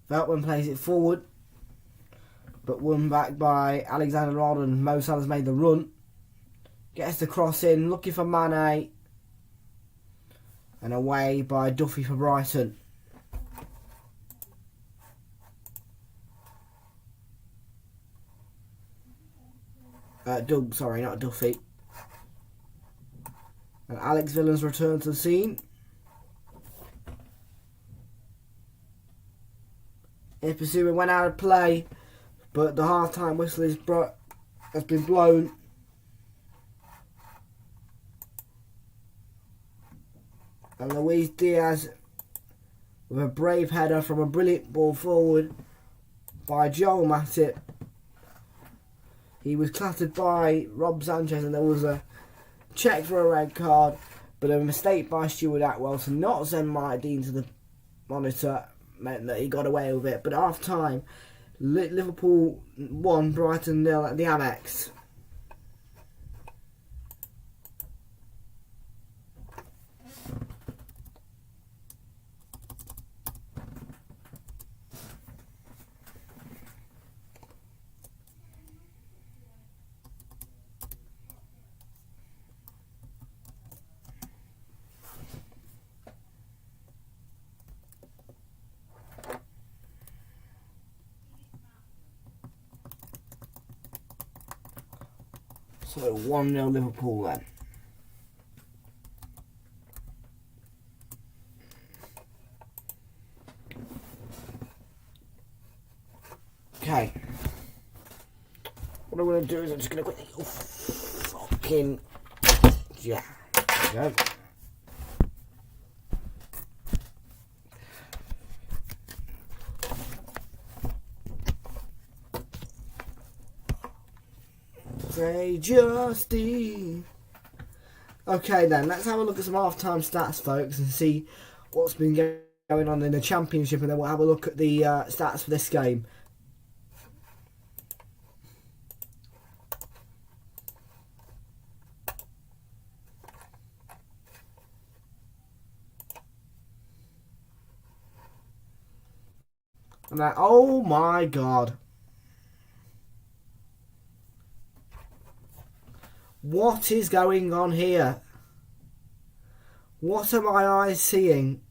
Veltman plays it forward, but won back by Alexander-Arnold, and Mo Salah's made the run. Gets the cross in, looking for Mane, and away by Duffy for Brighton. Doug, sorry, not Duffy. And Alex Villen's return to the scene. Bissouma went out of play, but the half-time whistle has been blown. And Luis Diaz with a brave header from a brilliant ball forward by Joel Matip. He was clattered by Rob Sanchez and there was a check for a red card, but a mistake by Stuart Atwell to not send Mike Dean to the monitor meant that he got away with it. But at half time, Liverpool 1, Brighton 0 at the Amex. So 1-0 Liverpool then. Okay. What I'm going to do is I'm just going to quickly... Oh, fucking... Yeah. There we go. Say Justy. Okay then, let's have a look at some half-time stats, folks, and see what's been going on in the Championship, and then we'll have a look at the stats for this game. And oh my god. What is going on here? What are my eyes seeing?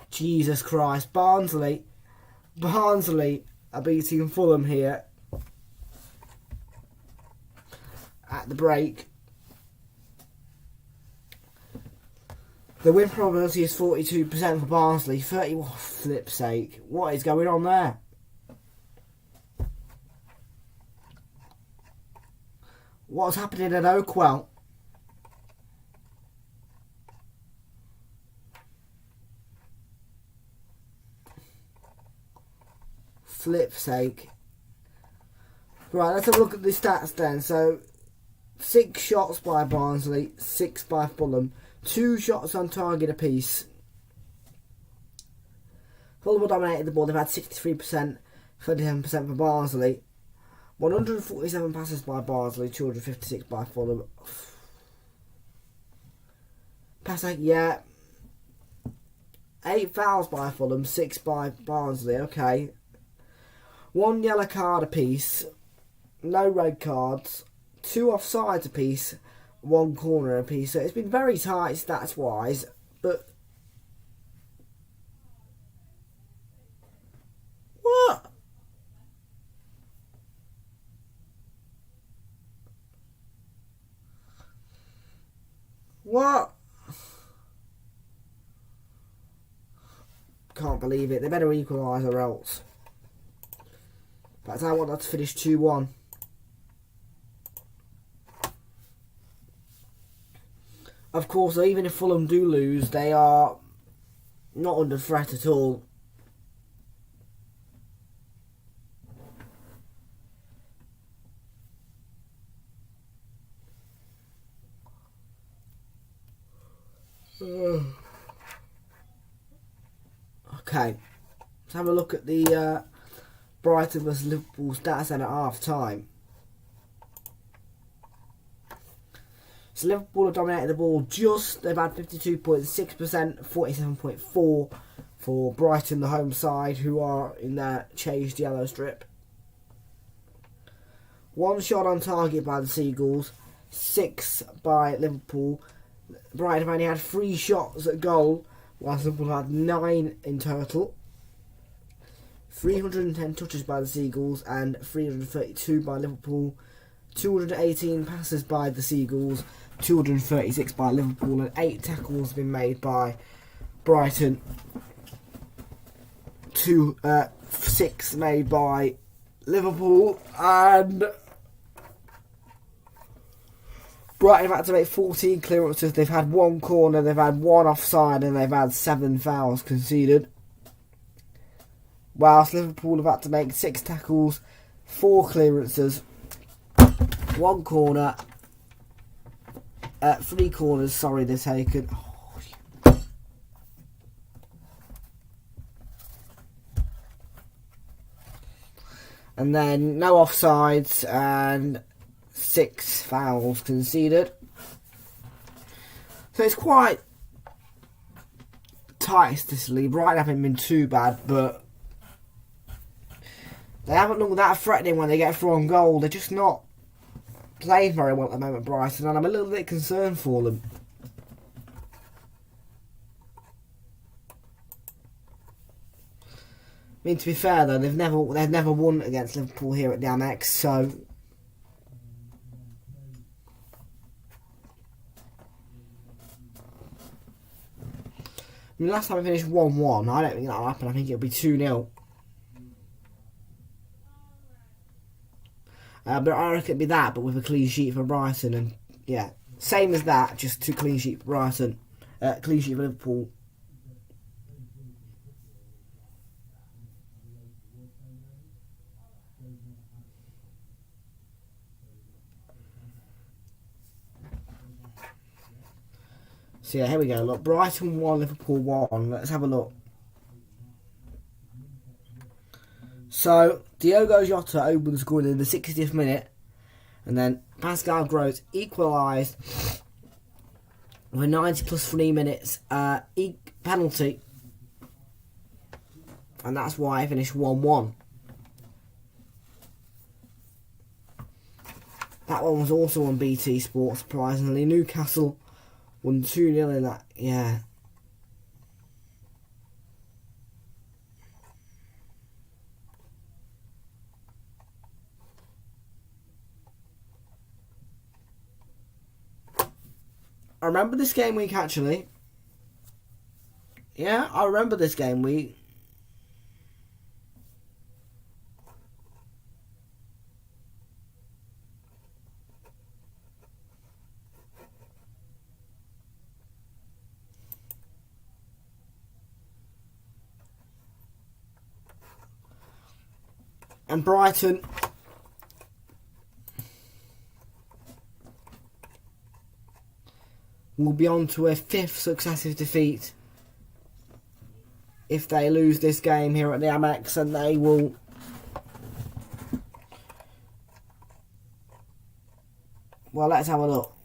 Jesus Christ. Barnsley are beating Fulham here at the break. The win probability is 42% for Barnsley. 31, flip's sake. What is going on there? What's happening at Oakwell? Flip's sake. Right, let's have a look at the stats then. So, 6 shots by Barnsley, 6 by Fulham. 2 shots on target apiece. Fulham dominated the ball. They've had 63%, 37% for Barnsley. 147 passes by Barnsley, 256 by Fulham. Passing, yeah. 8 fouls by Fulham, 6 by Barnsley. Okay. 1 yellow card apiece. No red cards. 2 offsides apiece. 1 corner apiece. So it's been very tight stats wise, but what? What? Can't believe it. They better equalise or else. But I want that to finish 2-1. Of course, even if Fulham do lose, they are not under threat at all. Okay, let's have a look at the Brighton vs Liverpool stats then at half time. So Liverpool have dominated the ball just. They've had 52.6%, 47.4% for Brighton, the home side, who are in their changed yellow strip. 1 shot on target by the Seagulls, 6 by Liverpool. Brighton have only had 3 shots at goal, whilst Liverpool had 9 in total. 310 touches by the Seagulls and 332 by Liverpool. 218 passes by the Seagulls, 236 by Liverpool, and 8 tackles have been made by Brighton. 6 made by Liverpool, and Brighton have had to make 14 clearances. They've had 1 corner, they've had 1 offside, and they've had 7 fouls conceded. whilst Liverpool have had to make 6 tackles, 4 clearances, 1 corner, 3 corners, sorry, they're taken. And then no offsides and 6 fouls conceded. So it's quite tight statistically. Brighton haven't been too bad, but they haven't looked that threatening when they get through on goal. They're just not playing very well at the moment, Brighton, and I'm a little bit concerned for them. I mean, to be fair though, they've never won against Liverpool here at the Amex, so I mean, last time we finished 1-1. I don't think that'll happen. I think it'll be 2-0. But I reckon it'll be that, but with a clean sheet for Brighton, and yeah, same as that, just 2 clean sheet for Brighton, clean sheet for Liverpool. So yeah, here we go. Look, Brighton 1, Liverpool 1. Let's have a look. So Diogo Jota opened the scoring in the 60th minute, and then Pascal Gross equalised with 90 plus 3 minutes penalty, and that's why I finished 1-1. That one was also on BT Sport, surprisingly. Newcastle won 2-0 in that, yeah. I remember this game week, actually. Yeah, I remember this game week. And Brighton will be on to a 5th successive defeat if they lose this game here at the Amex, and they will well, let's have a look.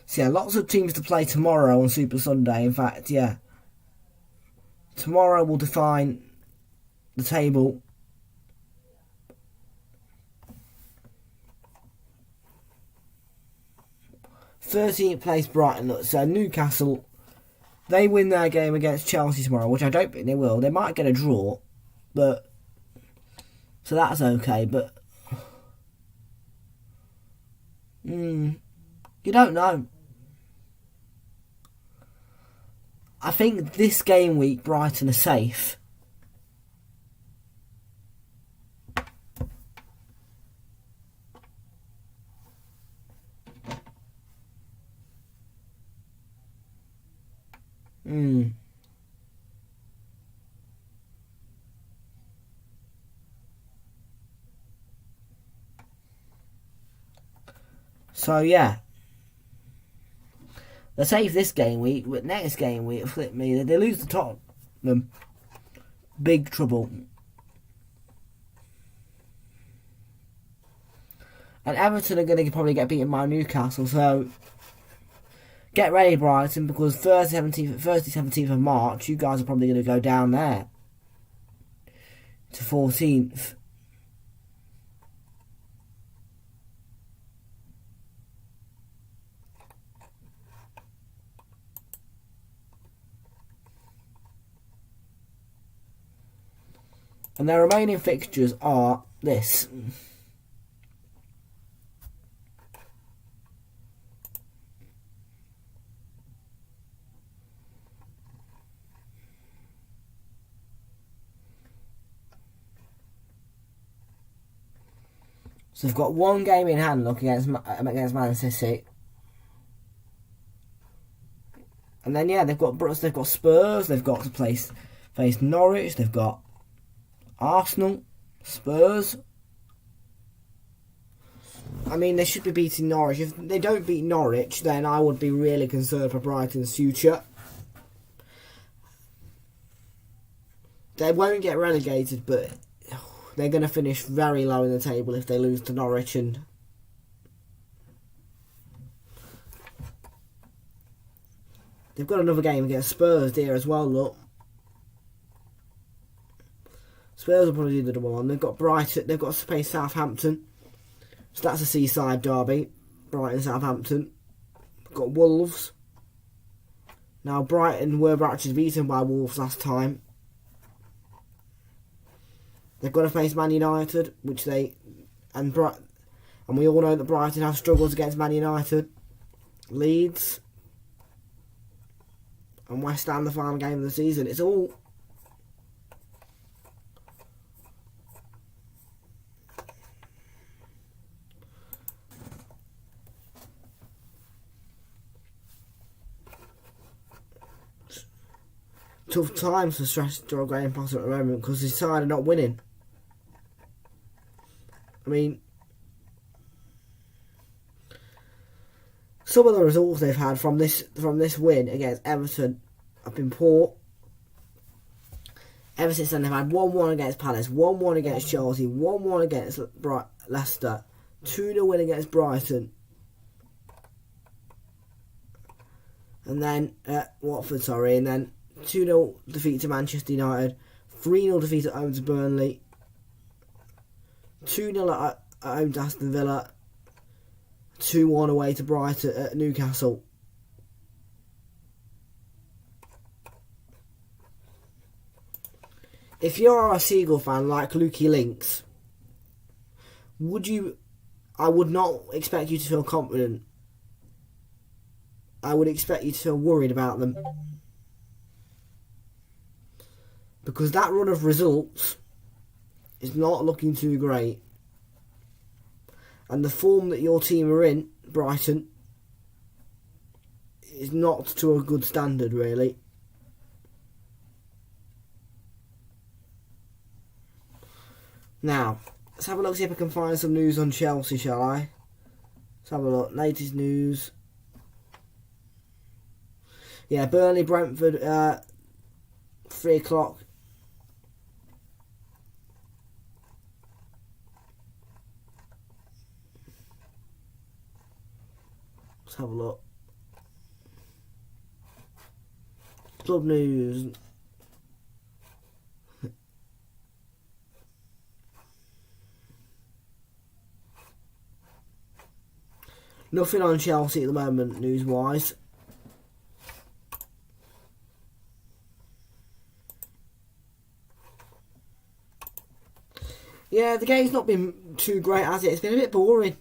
So yeah, lots of teams to play tomorrow on Super Sunday. In fact, yeah, tomorrow will define the table. Thirteenth place Brighton. Look, so Newcastle, they win their game against Chelsea tomorrow, which I don't think they will. They might get a draw, but so that's okay. But you don't know. I think this game week Brighton are safe. So yeah, they're safe this game week, but next game week, flip me, they lose to Tottenham. Big trouble. And Everton are going to probably get beaten by Newcastle, so get ready, Brighton, because Thursday 17th of March, you guys are probably going to go down there to 14th. And their remaining fixtures are this. So they've got one game in hand, look, against Man City. And then they've got Spurs. They've got to face Norwich. They've got Arsenal, Spurs. I mean, they should be beating Norwich. If they don't beat Norwich, then I would be really concerned for Brighton's future. They won't get relegated, but they're going to finish very low in the table if they lose to Norwich. And they've got another game against Spurs there as well, look. Spurs will probably do the double on. They've got Brighton. They've got to play Southampton. So that's a seaside derby. Brighton, Southampton. Got Wolves. Now, Brighton were actually beaten by Wolves last time. They've got to face Man United, and we all know that Brighton have struggles against Man United. Leeds and West Ham, the final game of the season. It's all tough times for Strathmore Graham Potter at the moment because his side are not winning. I mean, some of the results they've had from this win against Everton have been poor. Ever since then, they've had 1-1 against Palace, 1-1 against Chelsea, 1-1 against Leicester, 2-0 win against Brighton, and then Watford, and then 2-0 defeat to Manchester United, 3-0 defeat at home to Burnley, 2-0 at home to Aston Villa, 2-1 away to Brighton at Newcastle. If you're a Seagull fan like Lukey Links, I would not expect you to feel confident. I would expect you to feel worried about them. Because that run of results is not looking too great. And the form that your team are in, Brighton, is not to a good standard, really. Now, let's have a look, see if I can find some news on Chelsea, shall I? Let's have a look. Latest news. Yeah, Burnley, Brentford, 3 o'clock. Let's have a look. Club news. Nothing on Chelsea at the moment, news-wise. Yeah, the game's not been too great, has it? It's been a bit boring.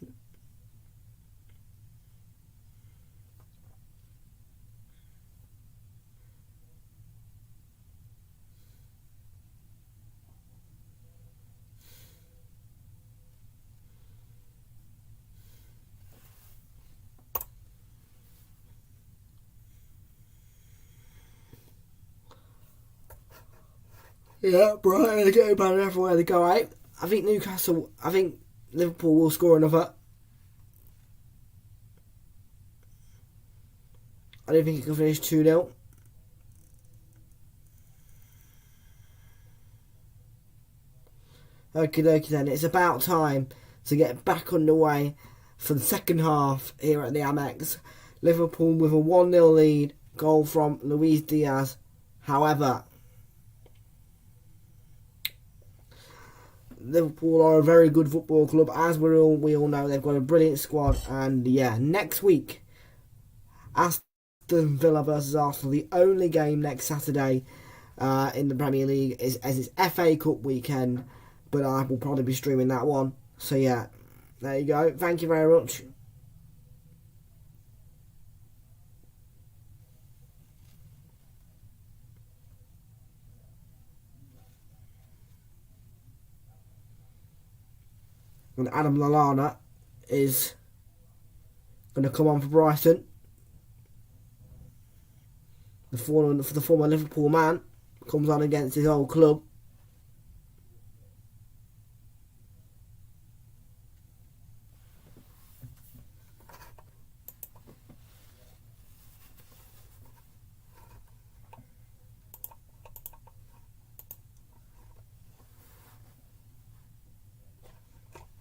Yeah, Brighton are getting better everywhere they go out. I think Liverpool will score another. I don't think it can finish 2-0. Okie dokie then, it's about time to get back underway for the second half here at the Amex. Liverpool with a 1-0 lead, goal from Luis Diaz. However, Liverpool are a very good football club, as we all know. They've got a brilliant squad, and yeah, next week, Aston Villa versus Arsenal, the only game next Saturday in the Premier League is as it's FA Cup weekend, but I will probably be streaming that one. So yeah, there you go. Thank you very much. And Adam Lallana is going to come on for Brighton. the former Liverpool man comes on against his old club.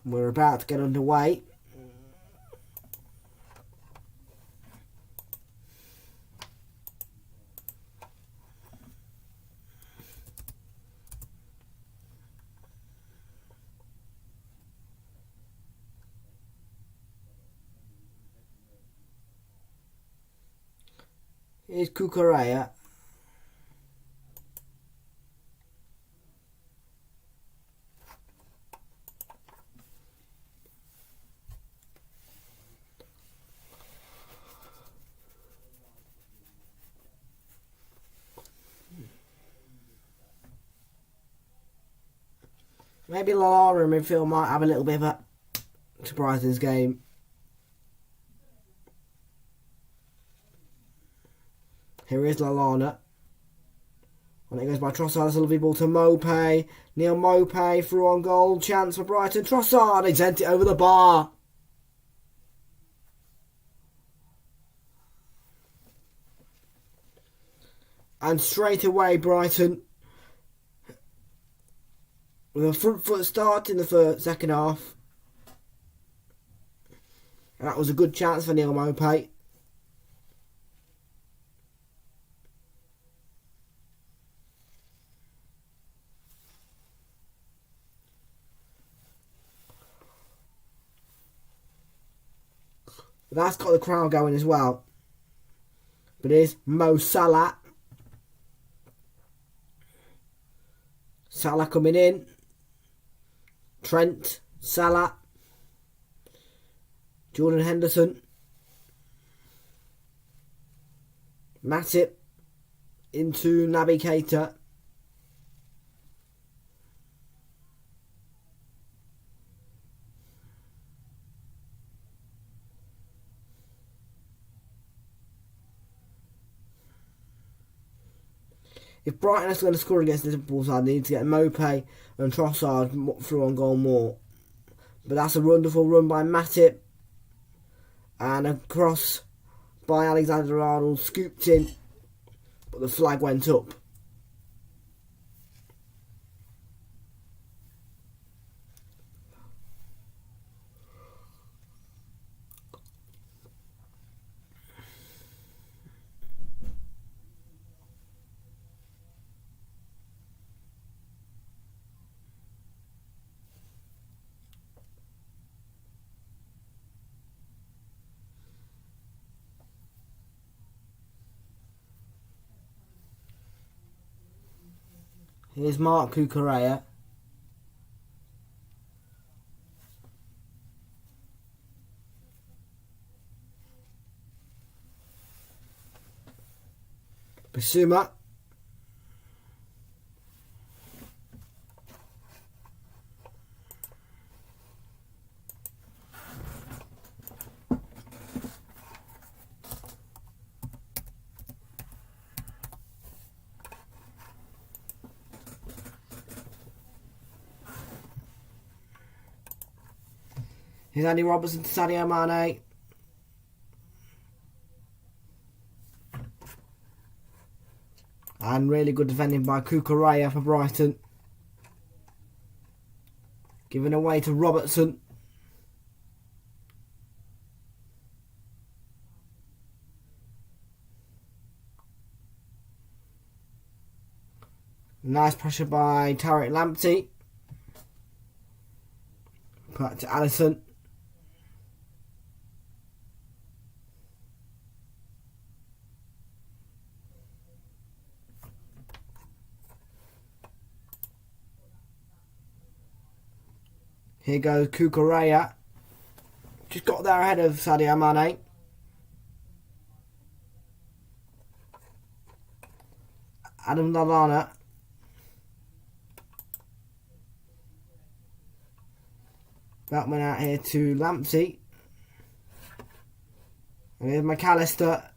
We're about to get underway. Here's Cucurella. Maybe Lallana in midfield might have a little bit of a surprise in this game. Here is Lallana. When it goes by Trossard, it's a lovely ball to Maupay. Neil Maupay through on goal. Chance for Brighton. Trossard, he sent it over the bar. And straight away Brighton, with a front foot start in the second half. And that was a good chance for Neil Maupay. That's got the crowd going as well. But here's Mo Salah. Salah coming in. Trent. Salah. Jordan Henderson. Matip. Into Naby Keita. If Brighton is going to score against Liverpool side, they need to get Maupay and Trossard through on goal more. But that's a wonderful run by Matip. And a cross by Alexander-Arnold, scooped in, but the flag went up. Here's Mark Cucurella. Bissouma. Here's Andy Robertson to Sadio Mane. And really good defending by Cucurella for Brighton. Giving away to Robertson. Nice pressure by Tariq Lamptey. Back to Alisson. Here goes Cucurella. Just got there ahead of Sadio Mane. Adam Lallana. That went out here to Lamptey. And here's McAllister.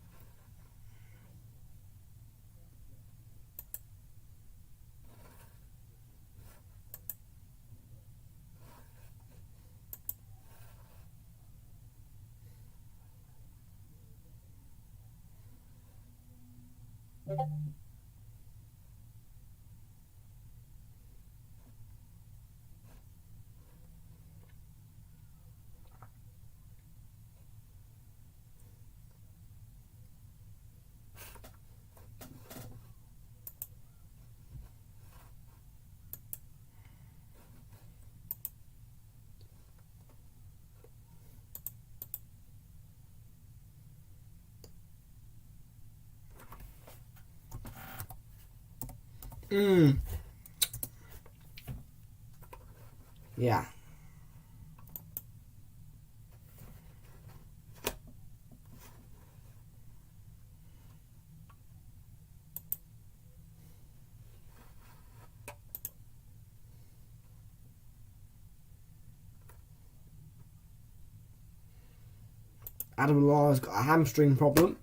Yeah. Adam Lallana's got a hamstring problem.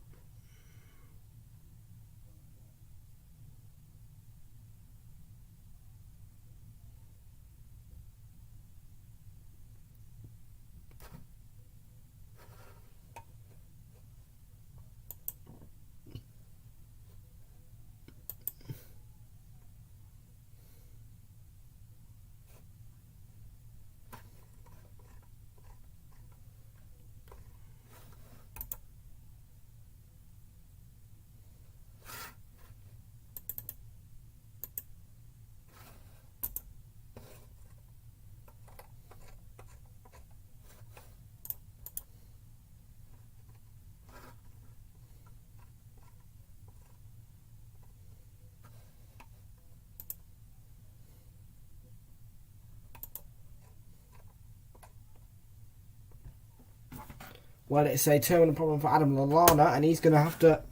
Well, it's a terminal problem for Adam Lallana, and he's going to have to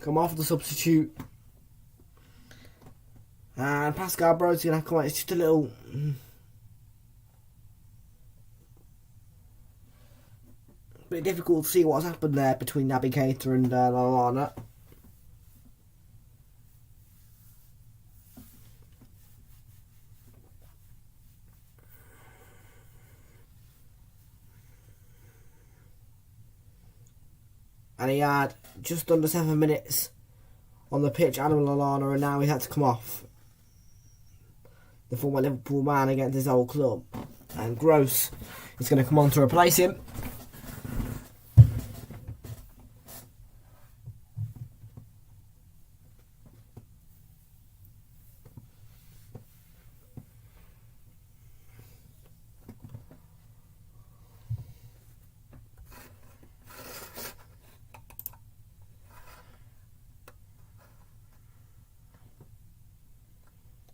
come off the substitute. And Pascal Bro's going to have to come out. It's just a little... bit difficult to see what's happened there between Naby Keita and Lallana. And he had just under 7 minutes on the pitch, Adam Lallana, and now he had to come off. The former Liverpool man against his old club. And Gross is going to come on to replace him.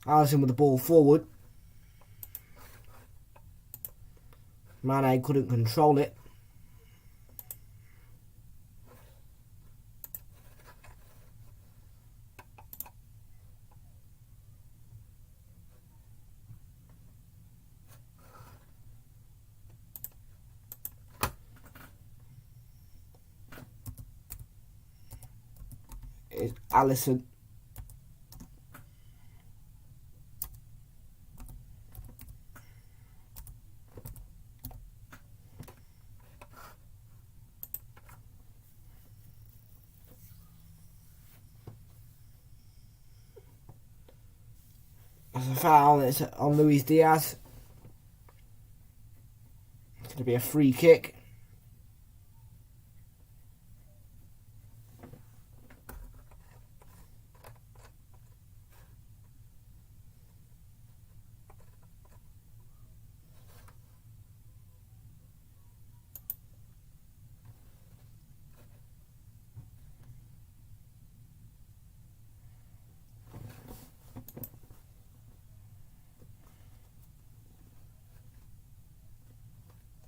Alisson with the ball forward. Mane couldn't control it. It's Alisson. There's a foul, it's on Luis Diaz. It's going to be a free kick.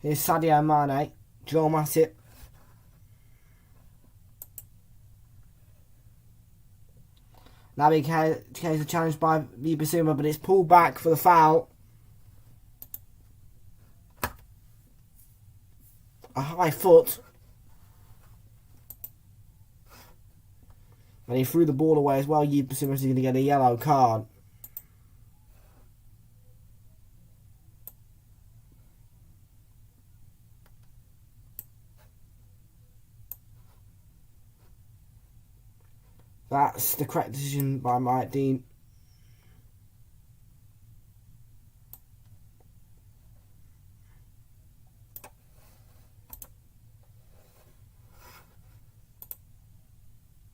Here's Sadio Mane, Joel Matip. Naby Keita challenged by Bissouma, but it's pulled back for the foul. A high foot. And he threw the ball away as well. Bissouma is going to get a yellow card. That's the correct decision by Mike Dean.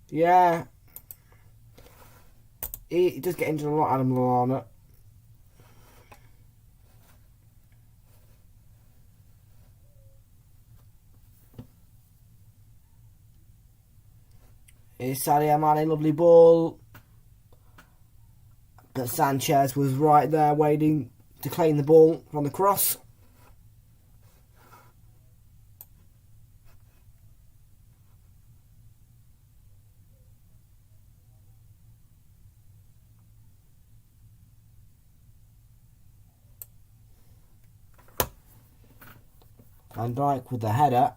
Yeah. He does get injured a lot, Adam Lallana. It's Sadio Mane, lovely ball. But Sanchez was right there waiting to claim the ball from the cross. Van Dijk with the header.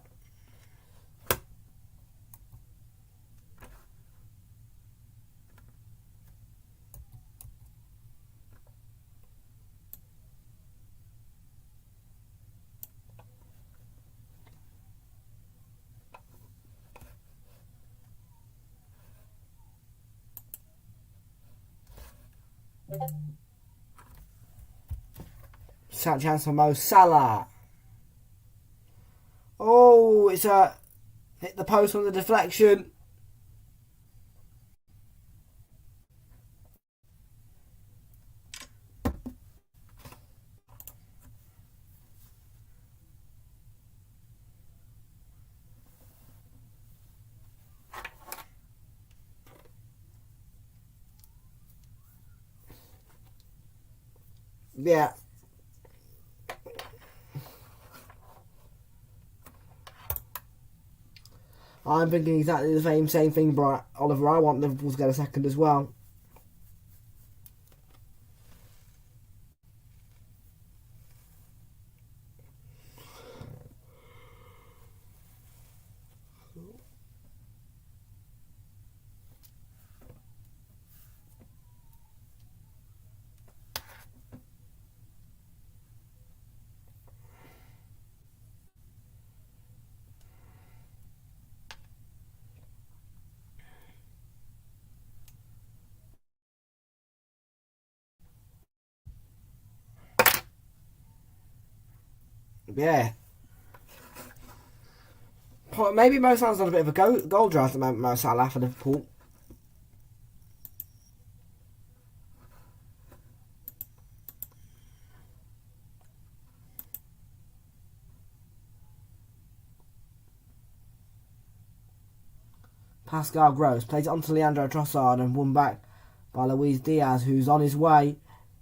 Chance for Mo Salah. Oh, it's hit the post on the deflection. Yeah. I'm thinking exactly the same thing, but Oliver, I want Liverpool to get a second as well. Yeah. Maybe Mo Salah's on a bit of a goal drive at the moment, Mo Salah for Liverpool. Pascal Gross plays it on to Leandro Trossard and won back by Luis Diaz, who's on his way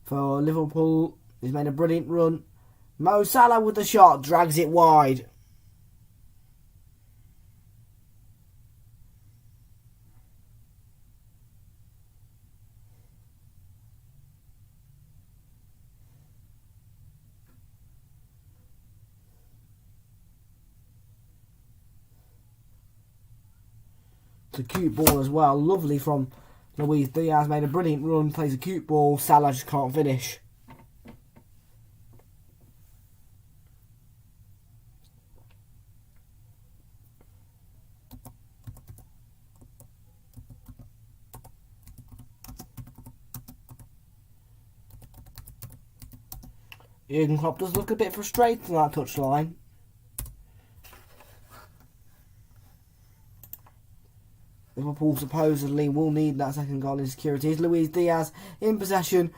for Liverpool. He's made a brilliant run. Mo Salah with the shot, drags it wide. It's a cute ball as well. Lovely from Luis Diaz. Made a brilliant run. Plays a cute ball. Salah just can't finish. Jurgen Klopp does look a bit frustrated on that touchline. Liverpool supposedly will need that second goal in security. It's Luis Diaz in possession.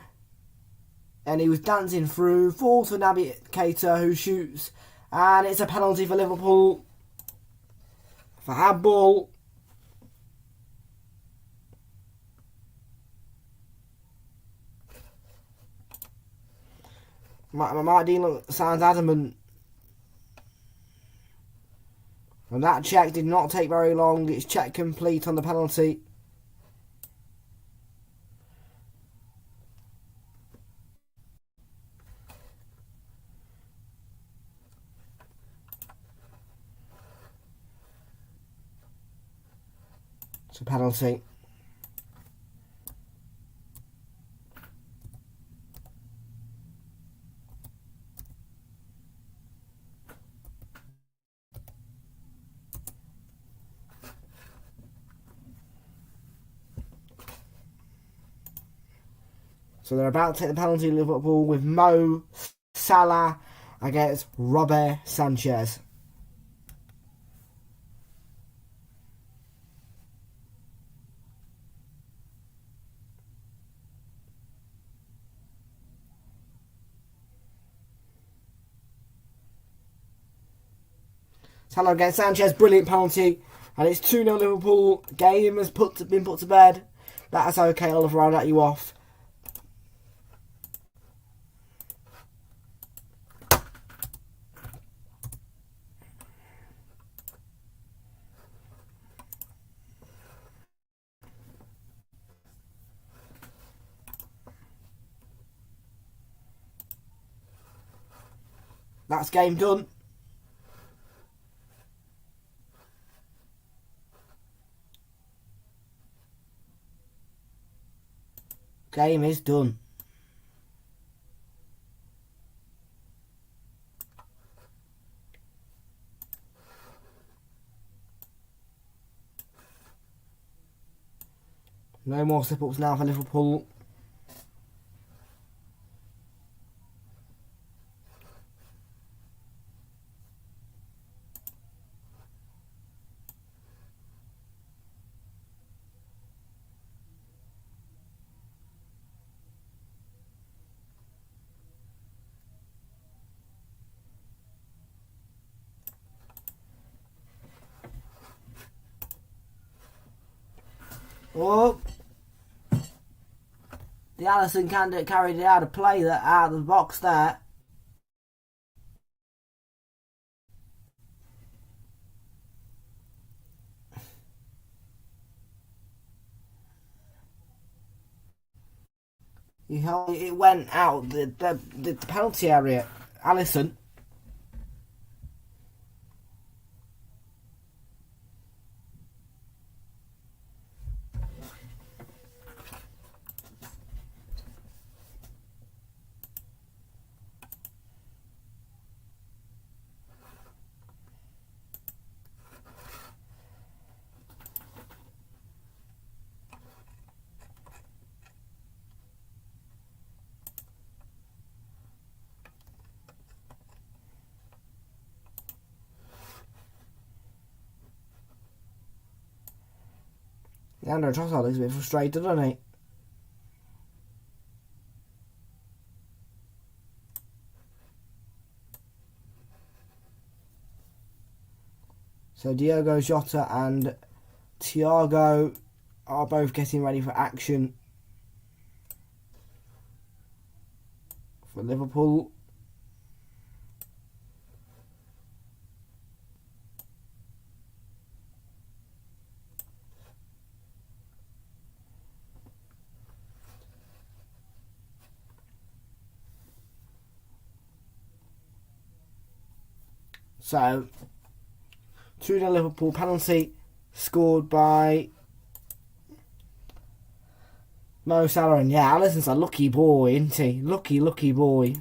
And he was dancing through. Falls for Naby Keita, who shoots. And it's a penalty for Liverpool. For handball. Mike Dean sounds adamant. And that check did not take very long. It's check complete on the penalty. It's a penalty. So they're about to take the penalty, Liverpool, with Mo Salah against Robert Sanchez. Salah against Sanchez, brilliant penalty. And it's 2-0 Liverpool. Game has been put to bed. That's okay, Oliver, I'll let you off. That's game done. Game is done. No more slip-ups now for Liverpool. Oh, the Alisson candidate carried it out of play, that out of the box there. It went out the penalty area. Alisson. Leandro Trossard looks a bit frustrated, doesn't he? So Diogo Jota and Thiago are both getting ready for action for Liverpool. So 2-0 Liverpool, penalty scored by Mo Salah. And yeah, Alisson's a lucky boy, isn't he? Lucky boy.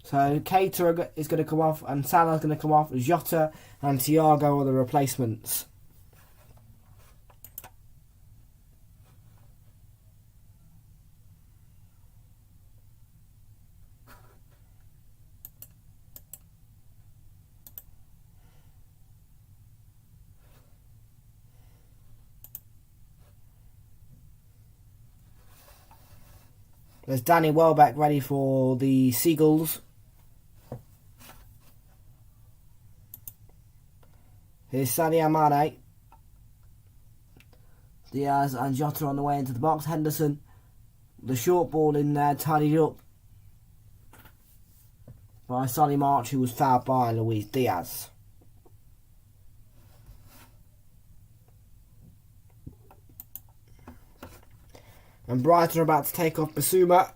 So Keita is going to come off and Salah's going to come off. Jota and Thiago are the replacements. There's Danny Welbeck ready for the Seagulls. Here's Sadio Mane. Diaz and Jota on the way into the box. Henderson, the short ball in there, tidied up by Solly March, who was fouled by Luis Diaz. And Brighton are about to take off Basuma.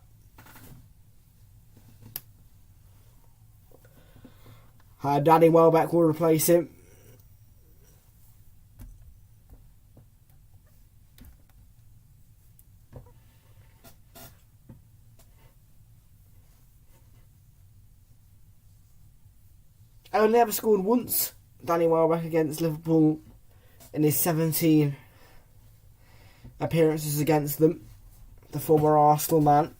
Danny Welbeck will replace him. Only ever scored once, Danny Welbeck, against Liverpool in his 17 appearances against them. The former Arsenal man.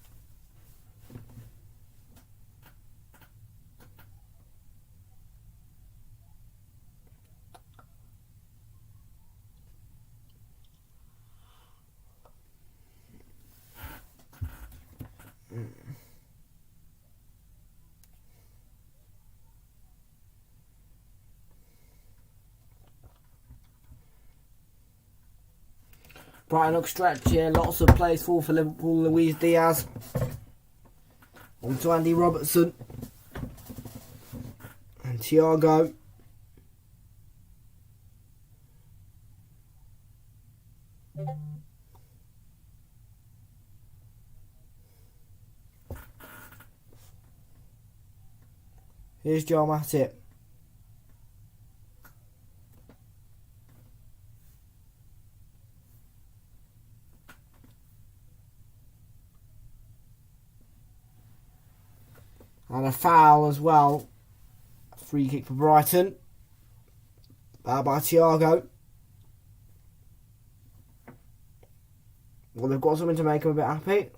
Brighton look stretched here. Lots of plays for Liverpool. Luis Diaz. On to Andy Robertson. And Thiago. Here's Joe Matip. And a foul as well. Free kick for Brighton. By Thiago. Well, they've got something to make them a bit happy.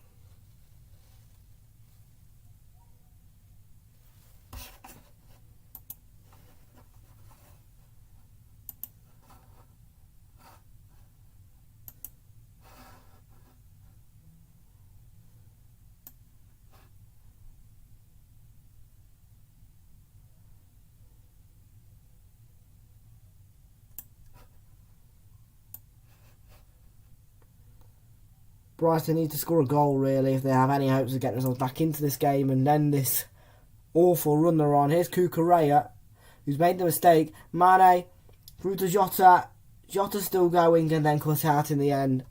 Brighton need to score a goal, really, if they have any hopes of getting themselves back into this game and then this awful run they're on. Here's Cucurella, who's made the mistake. Mane through to Jota. Jota's still going and then cut out in the end.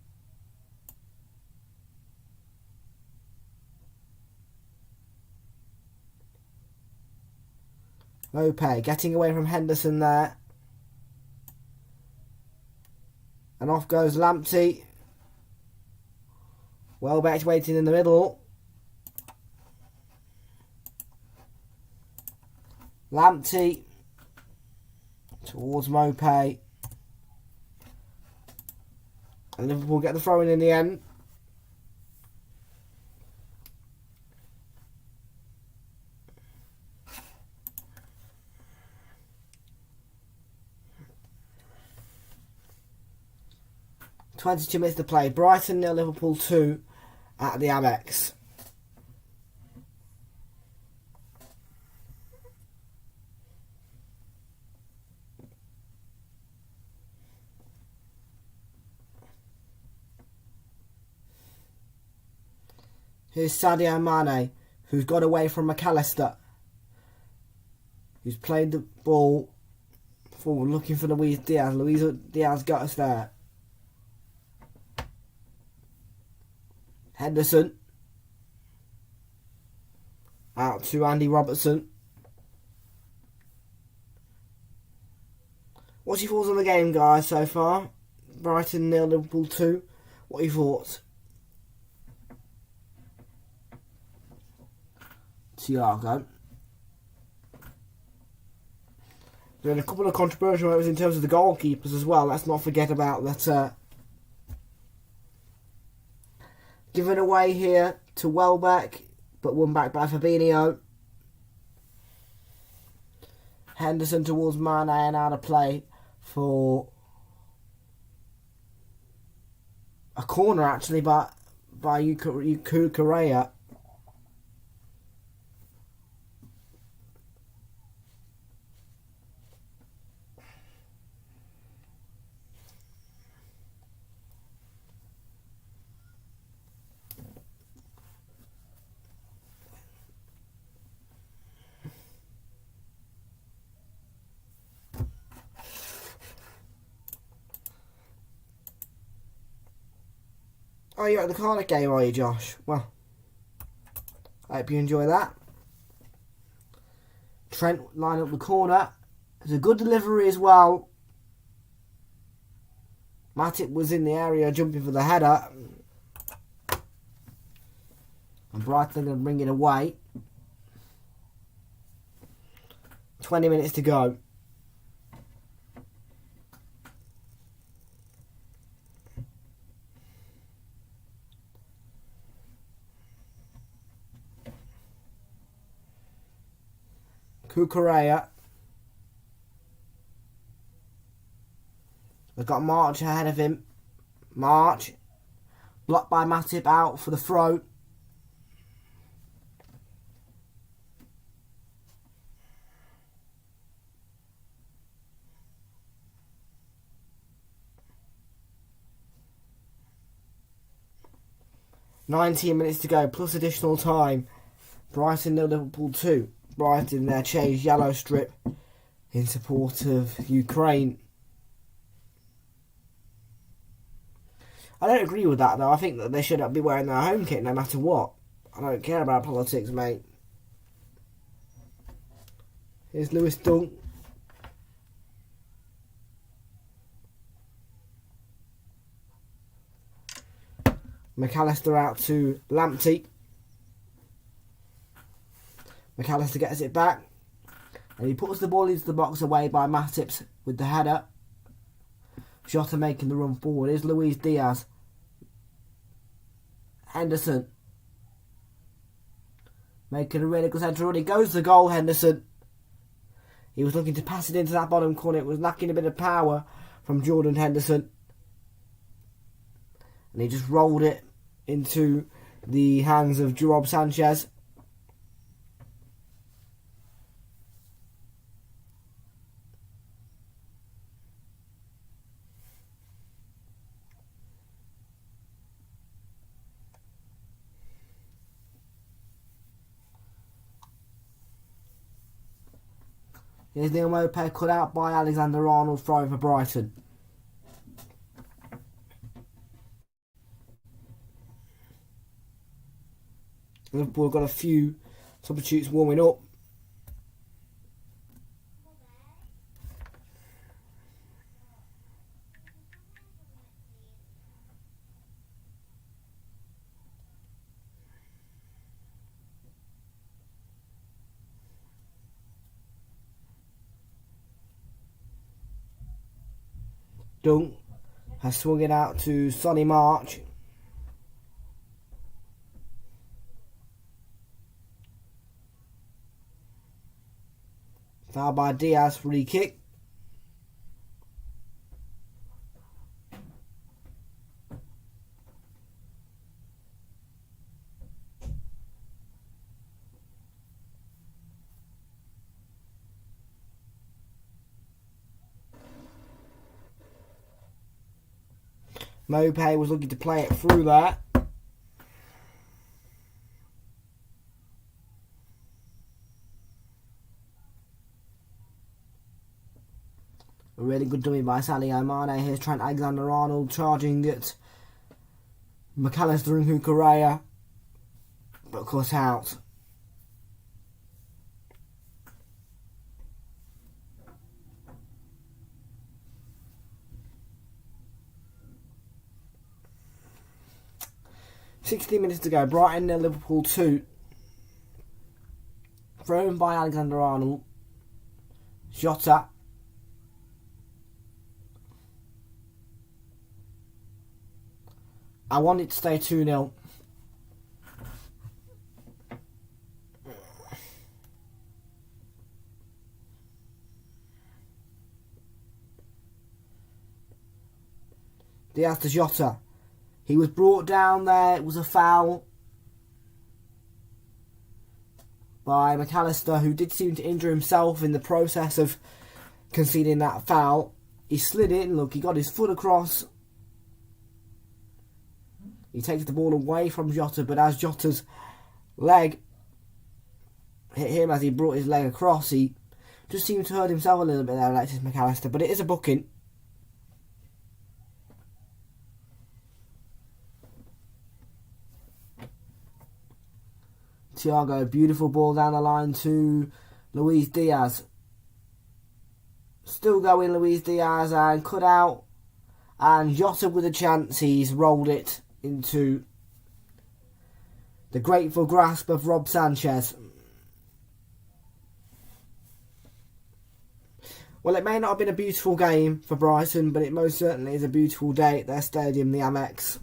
Mope getting away from Henderson there. And off goes Lamptey. Welbeck's waiting in the middle. Lamptey towards Mope. And Liverpool get the throw in the end. .22 minutes to play. Brighton 0, Liverpool 2 at the Amex. Here's Sadio Mane, who's got away from McAllister, who's played the ball forward looking for Luis Diaz. Luis Diaz got us there. Henderson. Out to Andy Robertson. What's your thoughts on the game, guys, so far? Brighton 0, Liverpool 2. What are your thoughts? Thiago. There are a couple of controversial moments in terms of the goalkeepers as well. Let's not forget about that. Given away here to Welbeck, but won back by Fabinho. Henderson towards Mane and out of play for a corner, actually, by Cucurella. Oh, you're at the Cardiff game, are you, Josh? Well, I hope you enjoy that. Trent line up the corner. It's a good delivery as well. Matip was in the area jumping for the header. And Brighton are going to bring it away. 20 minutes to go. Cucurella. They've got March ahead of him. March. Blocked by Matip, out for the throw. "19 minutes to go, plus additional time. Brighton 0, Liverpool 2. Brighton their changed yellow strip in support of Ukraine. I don't agree with that though. I think that they should be wearing their home kit no matter what. I don't care about politics, mate. Here's Lewis Dunk. McAllister out to Lamptey. McAllister gets it back. And he puts the ball into the box away by Matip with the header. Jota making the run forward. Here's Luis Diaz. Henderson. Making a really good centre run. He goes to goal, Henderson. He was looking to pass it into that bottom corner. It was lacking a bit of power from Jordan Henderson. And he just rolled it into the hands of Jerob Sanchez. Here's Neil Maupay cut out by Alexander-Arnold, throwing for Brighton. Liverpool got a few substitutes warming up. Dunk has swung it out to Sonny March. Foul by Diaz, free kick. Maupay was looking to play it through there. A really good dummy by Sadio Mane. Here's Trent Alexander-Arnold charging at McAllister and Cucurella, but cut out. "60 minutes to go. Brighton 0, Liverpool 2. Thrown by Alexander-Arnold. Jota. I want it to stay 2-0. Diaz to Jota. He was brought down there. It was a foul by McAllister, who did seem to injure himself in the process of conceding that foul. He slid in. Look, he got his foot across. He takes the ball away from Jota, but as Jota's leg hit him as he brought his leg across, he just seemed to hurt himself a little bit there, Alexis McAllister. But it is a booking. Thiago, beautiful ball down the line to Luis Diaz. Still going Luis Diaz and cut out. And Jota with a chance, he's rolled it into the grateful grasp of Rob Sanchez. Well, it may not have been a beautiful game for Brighton, but it most certainly is a beautiful day at their stadium, the Amex.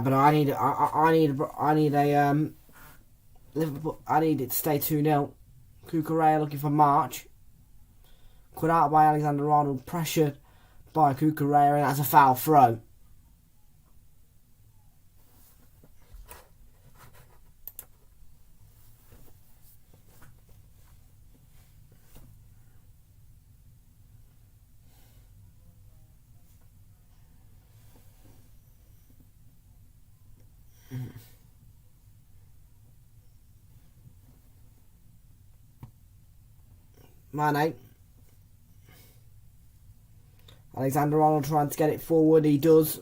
But I need a Liverpool. I need it to stay 2-0. Cucurella looking for March. Cut out by Alexander-Arnold, pressured by Cucurella, and that's a foul throw. Mane. Alexander-Arnold trying to get it forward. He does.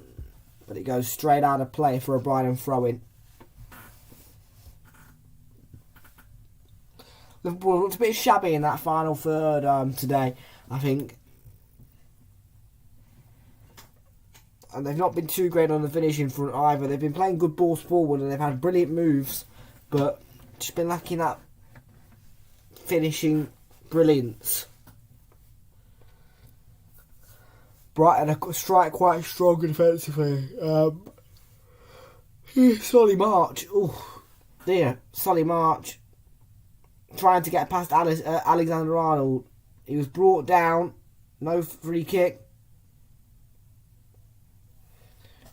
But it goes straight out of play for a Brighton throw-in. Liverpool looked a bit shabby in that final third today, I think. And they've not been too great on the finishing front either. They've been playing good balls forward and they've had brilliant moves. But just been lacking that finishing brilliance. Brighton strike quite strong defensively. Solly March. Oh dear. Solly March trying to get past Alexander-Arnold. He was brought down. No free kick.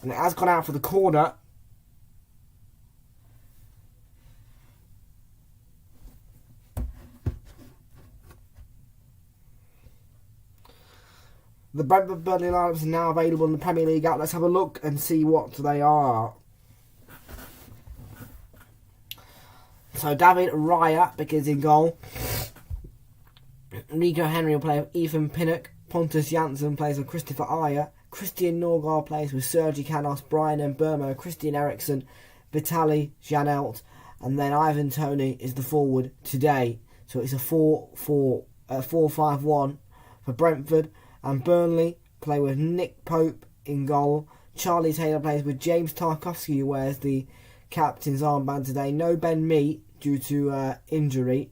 And it has gone out for the corner. The Brentford Burnley lineups are now available in the Premier League app. Let's have a look and see what they are. So David Raya begins in goal. Nico Henry will play with Ethan Pinnock. Pontus Jansson plays with Christopher Ayer. Christian Norgard plays with Sergi Canos, Brian Mbeumo, Christian Eriksen, Vitaly Janelt, and then Ivan Toney is the forward today. So it's a 4-5-1 for Brentford. And Burnley play with Nick Pope in goal. Charlie Taylor plays with James Tarkowski, who wears the captain's armband today. No Ben Mee due to injury.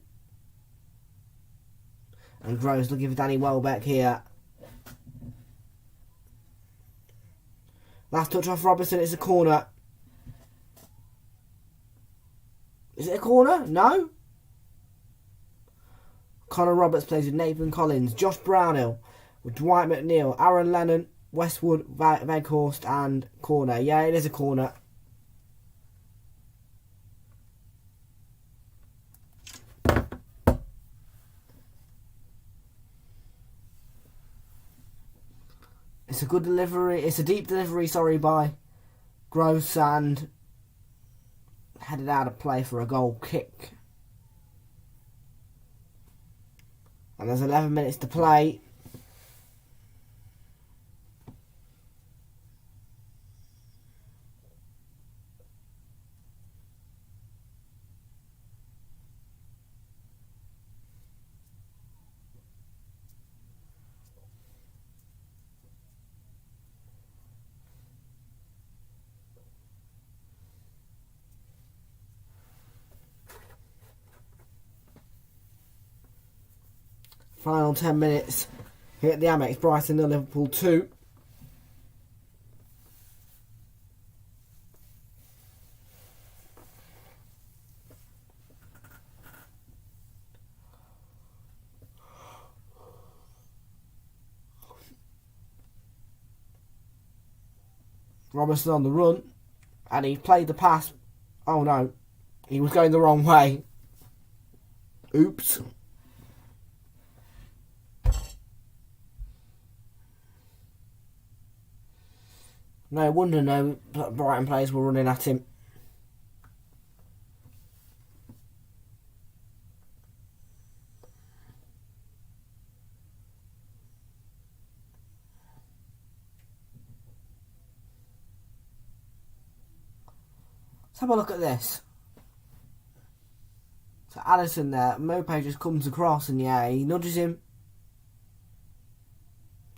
And Groves looking for Danny Welbeck here. Last touch off Robertson, it's a corner. Is it a corner? No? Connor Roberts plays with Nathan Collins. Josh Brownhill with Dwight McNeil, Aaron Lennon, Westwood, Weghorst and corner. Yeah, it is a corner. It's a good delivery. It's a deep delivery, by Gross, and headed out of play for a goal kick. And there's 11 minutes to play. Final 10 minutes here at the Amex. Brighton 0, Liverpool 2. Robertson on the run, and he played the pass. Oh no, He was going the wrong way. Oops. No wonder no Brighton players were running at him. Let's have a look at this. So Addison there, Mopé just comes across and yeah, he nudges him.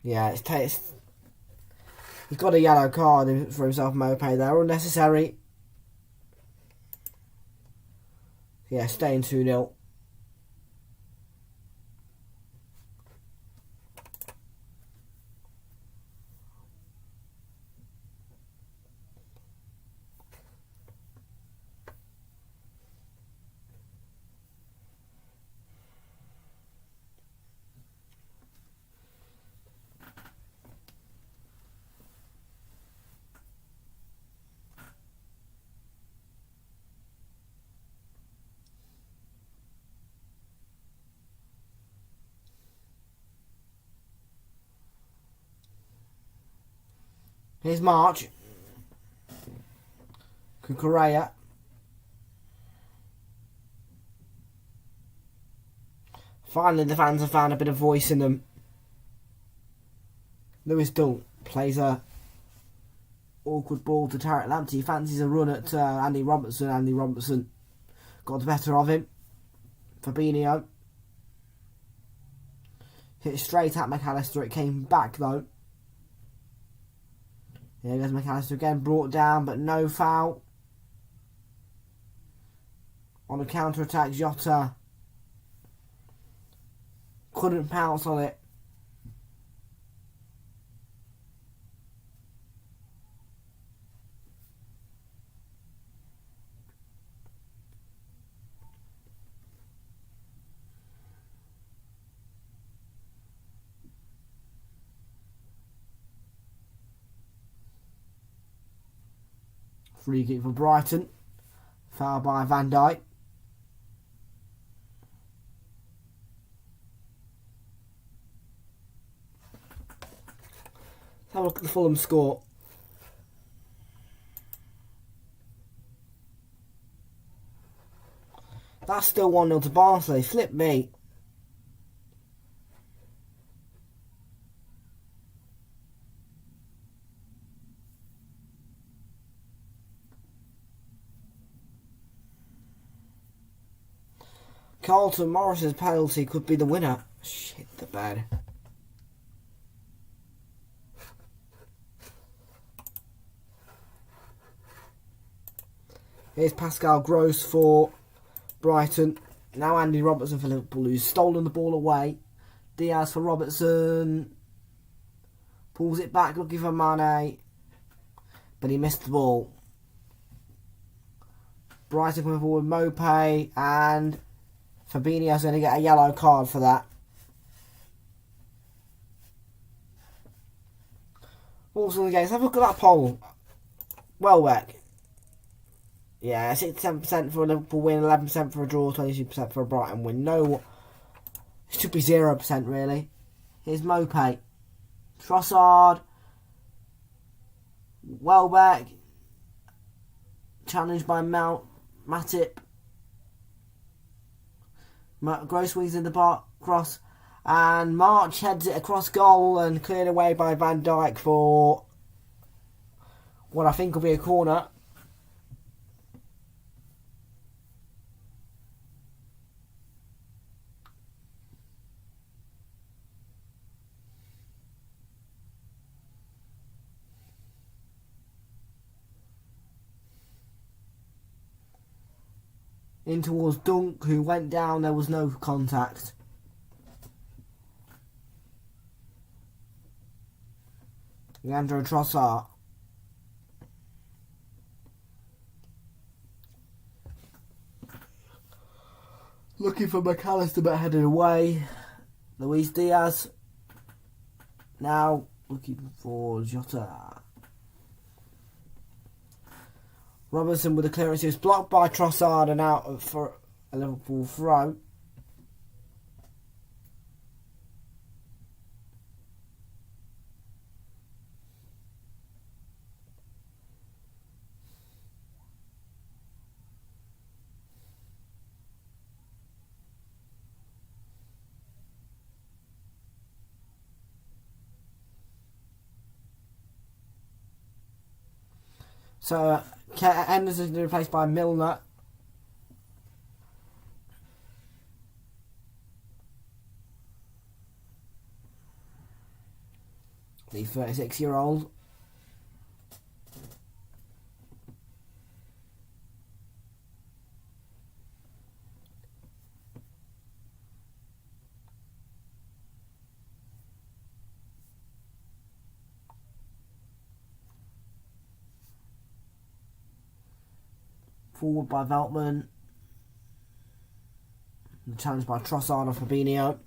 Yeah, he's got a yellow card for himself, Mopé there, unnecessary. Yeah, staying 2-0. Here's March. Kukureya. Finally, the fans have found a bit of voice in them. Lewis Dunk plays a awkward ball to Tarek Lamptey. He fancies a run at Andy Robertson. Andy Robertson got the better of him. Fabinho hit straight at McAllister. It came back though. Here goes McAllister again, brought down, but no foul. On a counter-attack, Jota couldn't pounce on it. Free kick for Brighton. Foul by Van Dijk. Let's have a look at the Fulham score. That's still 1-0 to Barnsley. Flip me. Carlton Morris's penalty could be the winner. Shit the bed. Here's Pascal Gross for Brighton. Now Andy Robertson for Liverpool, who's stolen the ball away. Diaz for Robertson. Pulls it back looking for Mane. But he missed the ball. Brighton coming forward with Mopé, and Fabinho's going to get a yellow card for that. Also in the games, have a look at that poll. Welbeck. Yeah, 67% for a Liverpool win, 11% for a draw, 22% for a Brighton win. No, it should be 0% really. Here's Mopé. Trossard. Welbeck. Challenged by Matip. Gross wings in the bar cross, and March heads it across goal and cleared away by Van Dijk for what I think will be a corner. In towards Dunk, who went down. There was no contact. Leandro Trossard. Looking for McAllister but headed away. Luis Diaz. Now looking for Jota. Robertson with the clearance. He was blocked by Trossard and out for a Liverpool throw. So Henderson has been replaced by Milner. The 36-year-old. Forward by Veltman. The challenge by Trossard and Fabinho.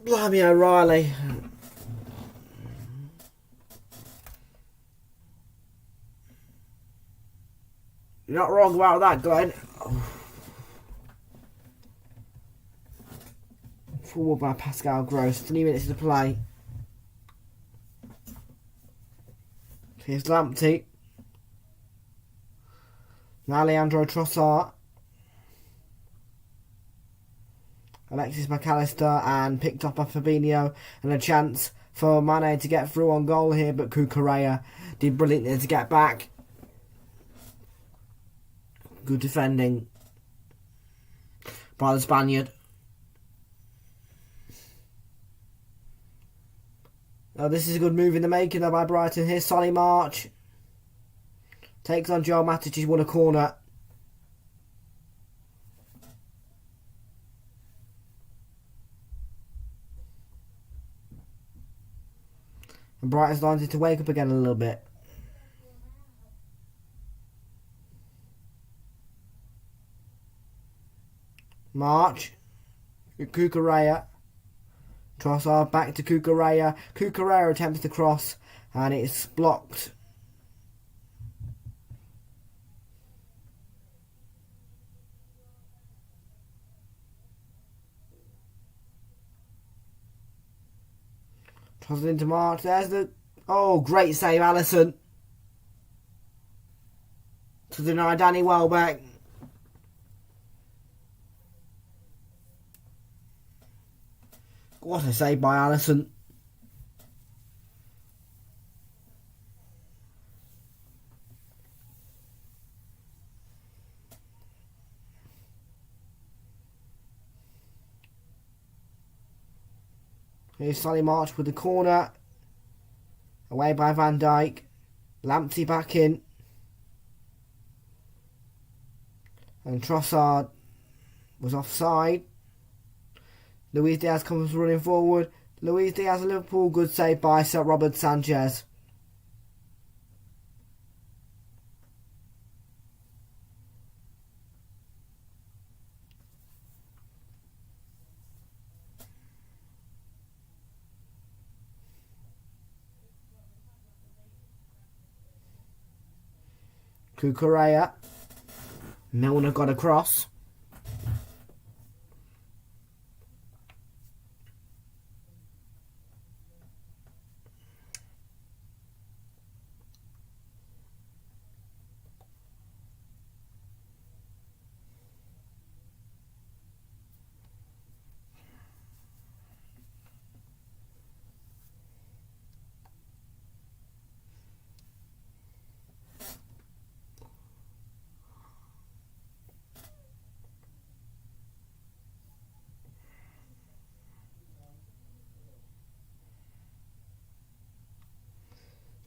Blimey O'Reilly. You're not wrong about that, Glenn. Forward by Pascal Gross. 3 minutes to play. Here's Lamptey. Now Leandro Trossard. Alexis McAllister, and picked up by Fabinho, and a chance for Mane to get through on goal here, but Cucurella did brilliantly to get back. Good defending by the Spaniard. Oh, this is a good move in the making though by Brighton. Here's Solly March. Takes on Joel Matic, he's won a corner. And Brighton's starting to wake up again a little bit. March. Cucurella. Trossard back to Cucurella. Cucurella attempts to cross and it's blocked. Trossard into March. There's the... Oh, great save, Alisson. To deny Danny Welbeck. What a save by Alisson. Here's Solly March with the corner. Away by Van Dijk. Lamptey back in. And Trossard was offside. Luis Diaz comes running forward. Luis Diaz of Liverpool, good save by Sir Robert Sanchez. Cucurella. Milner got across.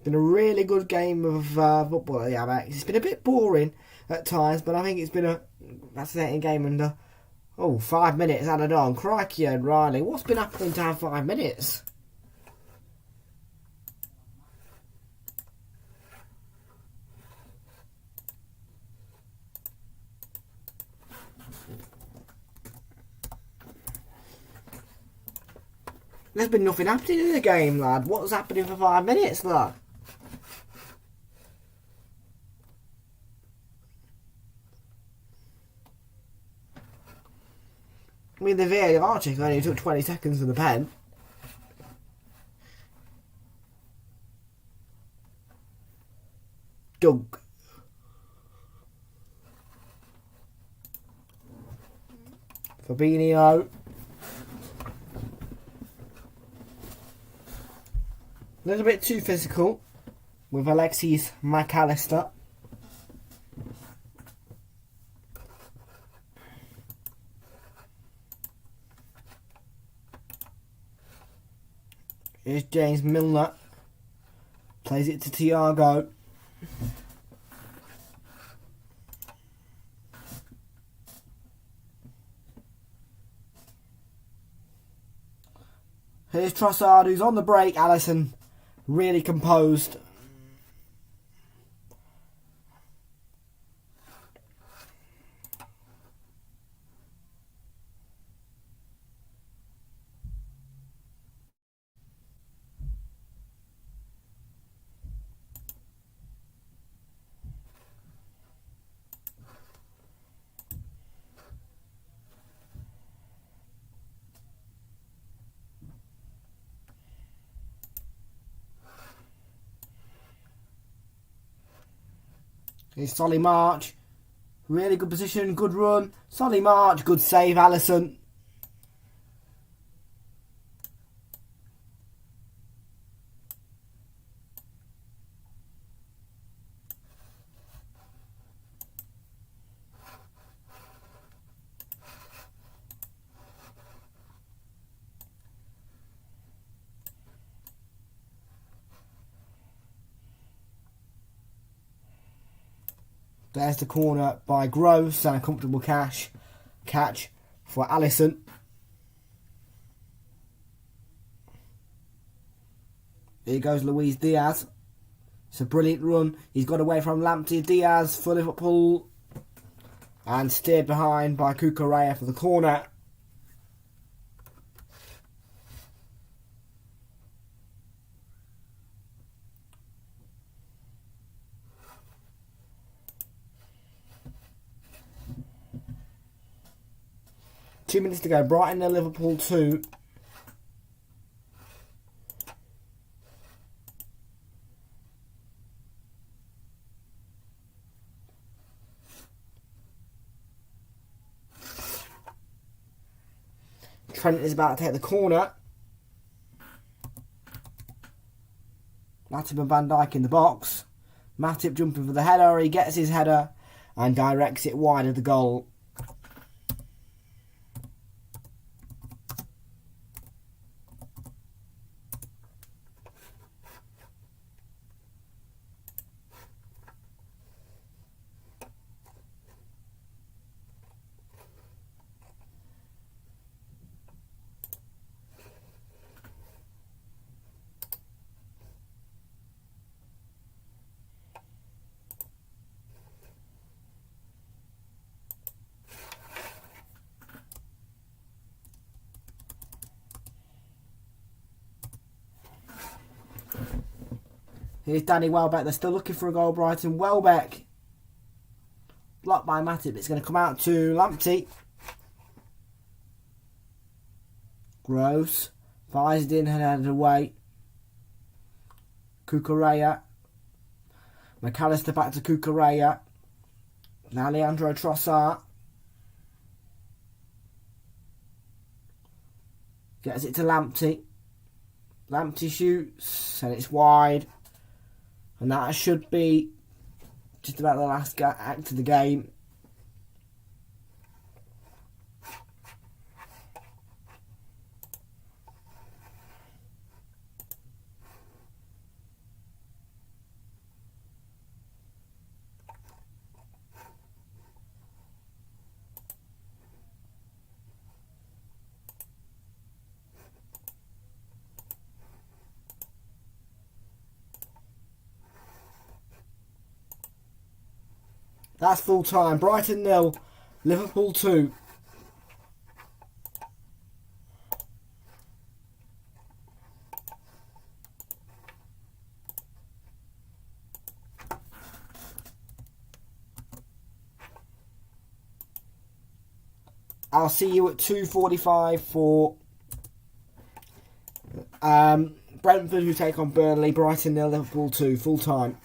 Been a really good game of football at the Amex. It's been a bit boring at times, but I think it's been a fascinating game under 5 minutes added on. Crikey O'Reilly, what's been happening to have 5 minutes? There's been nothing happening in the game, lad. What's happening for 5 minutes, lad? I mean, the VAR check only took 20 seconds for the pen. Dunk. Fabinho. A little bit too physical with Alexis McAllister. Here's James Milner. Plays it to Thiago. Here's Trossard, who's on the break. Alisson, really composed. Here's Solly March. Really good position, good run. Solly March, good save, Alisson. There's the corner by Gross and a comfortable catch for Alisson. Here goes Luis Diaz. It's a brilliant run. He's got away from Lamptey. Diaz for Liverpool. And steered behind by Cucurella for the corner. Two minutes to go. Brighton and Liverpool 2. Trent is about to take the corner. Matip and Van Dijk in the box. Matip jumping for the header. He gets his header and directs it wide of the goal. Here's Danny Welbeck. They're still looking for a goal, Brighton. Welbeck. Blocked by Matip. It's going to come out to Lamptey. Gross. Fires it in and headed away. Cucurella. McAllister back to Cucurella. Now Leandro Trossard. Gets it to Lamptey. Lamptey shoots and it's wide. And that should be just about the last act of the game. That's full time. Brighton 0, Liverpool 2. I'll see you at 2:45 for Brentford, who take on Burnley. Brighton 0, Liverpool 2, full time.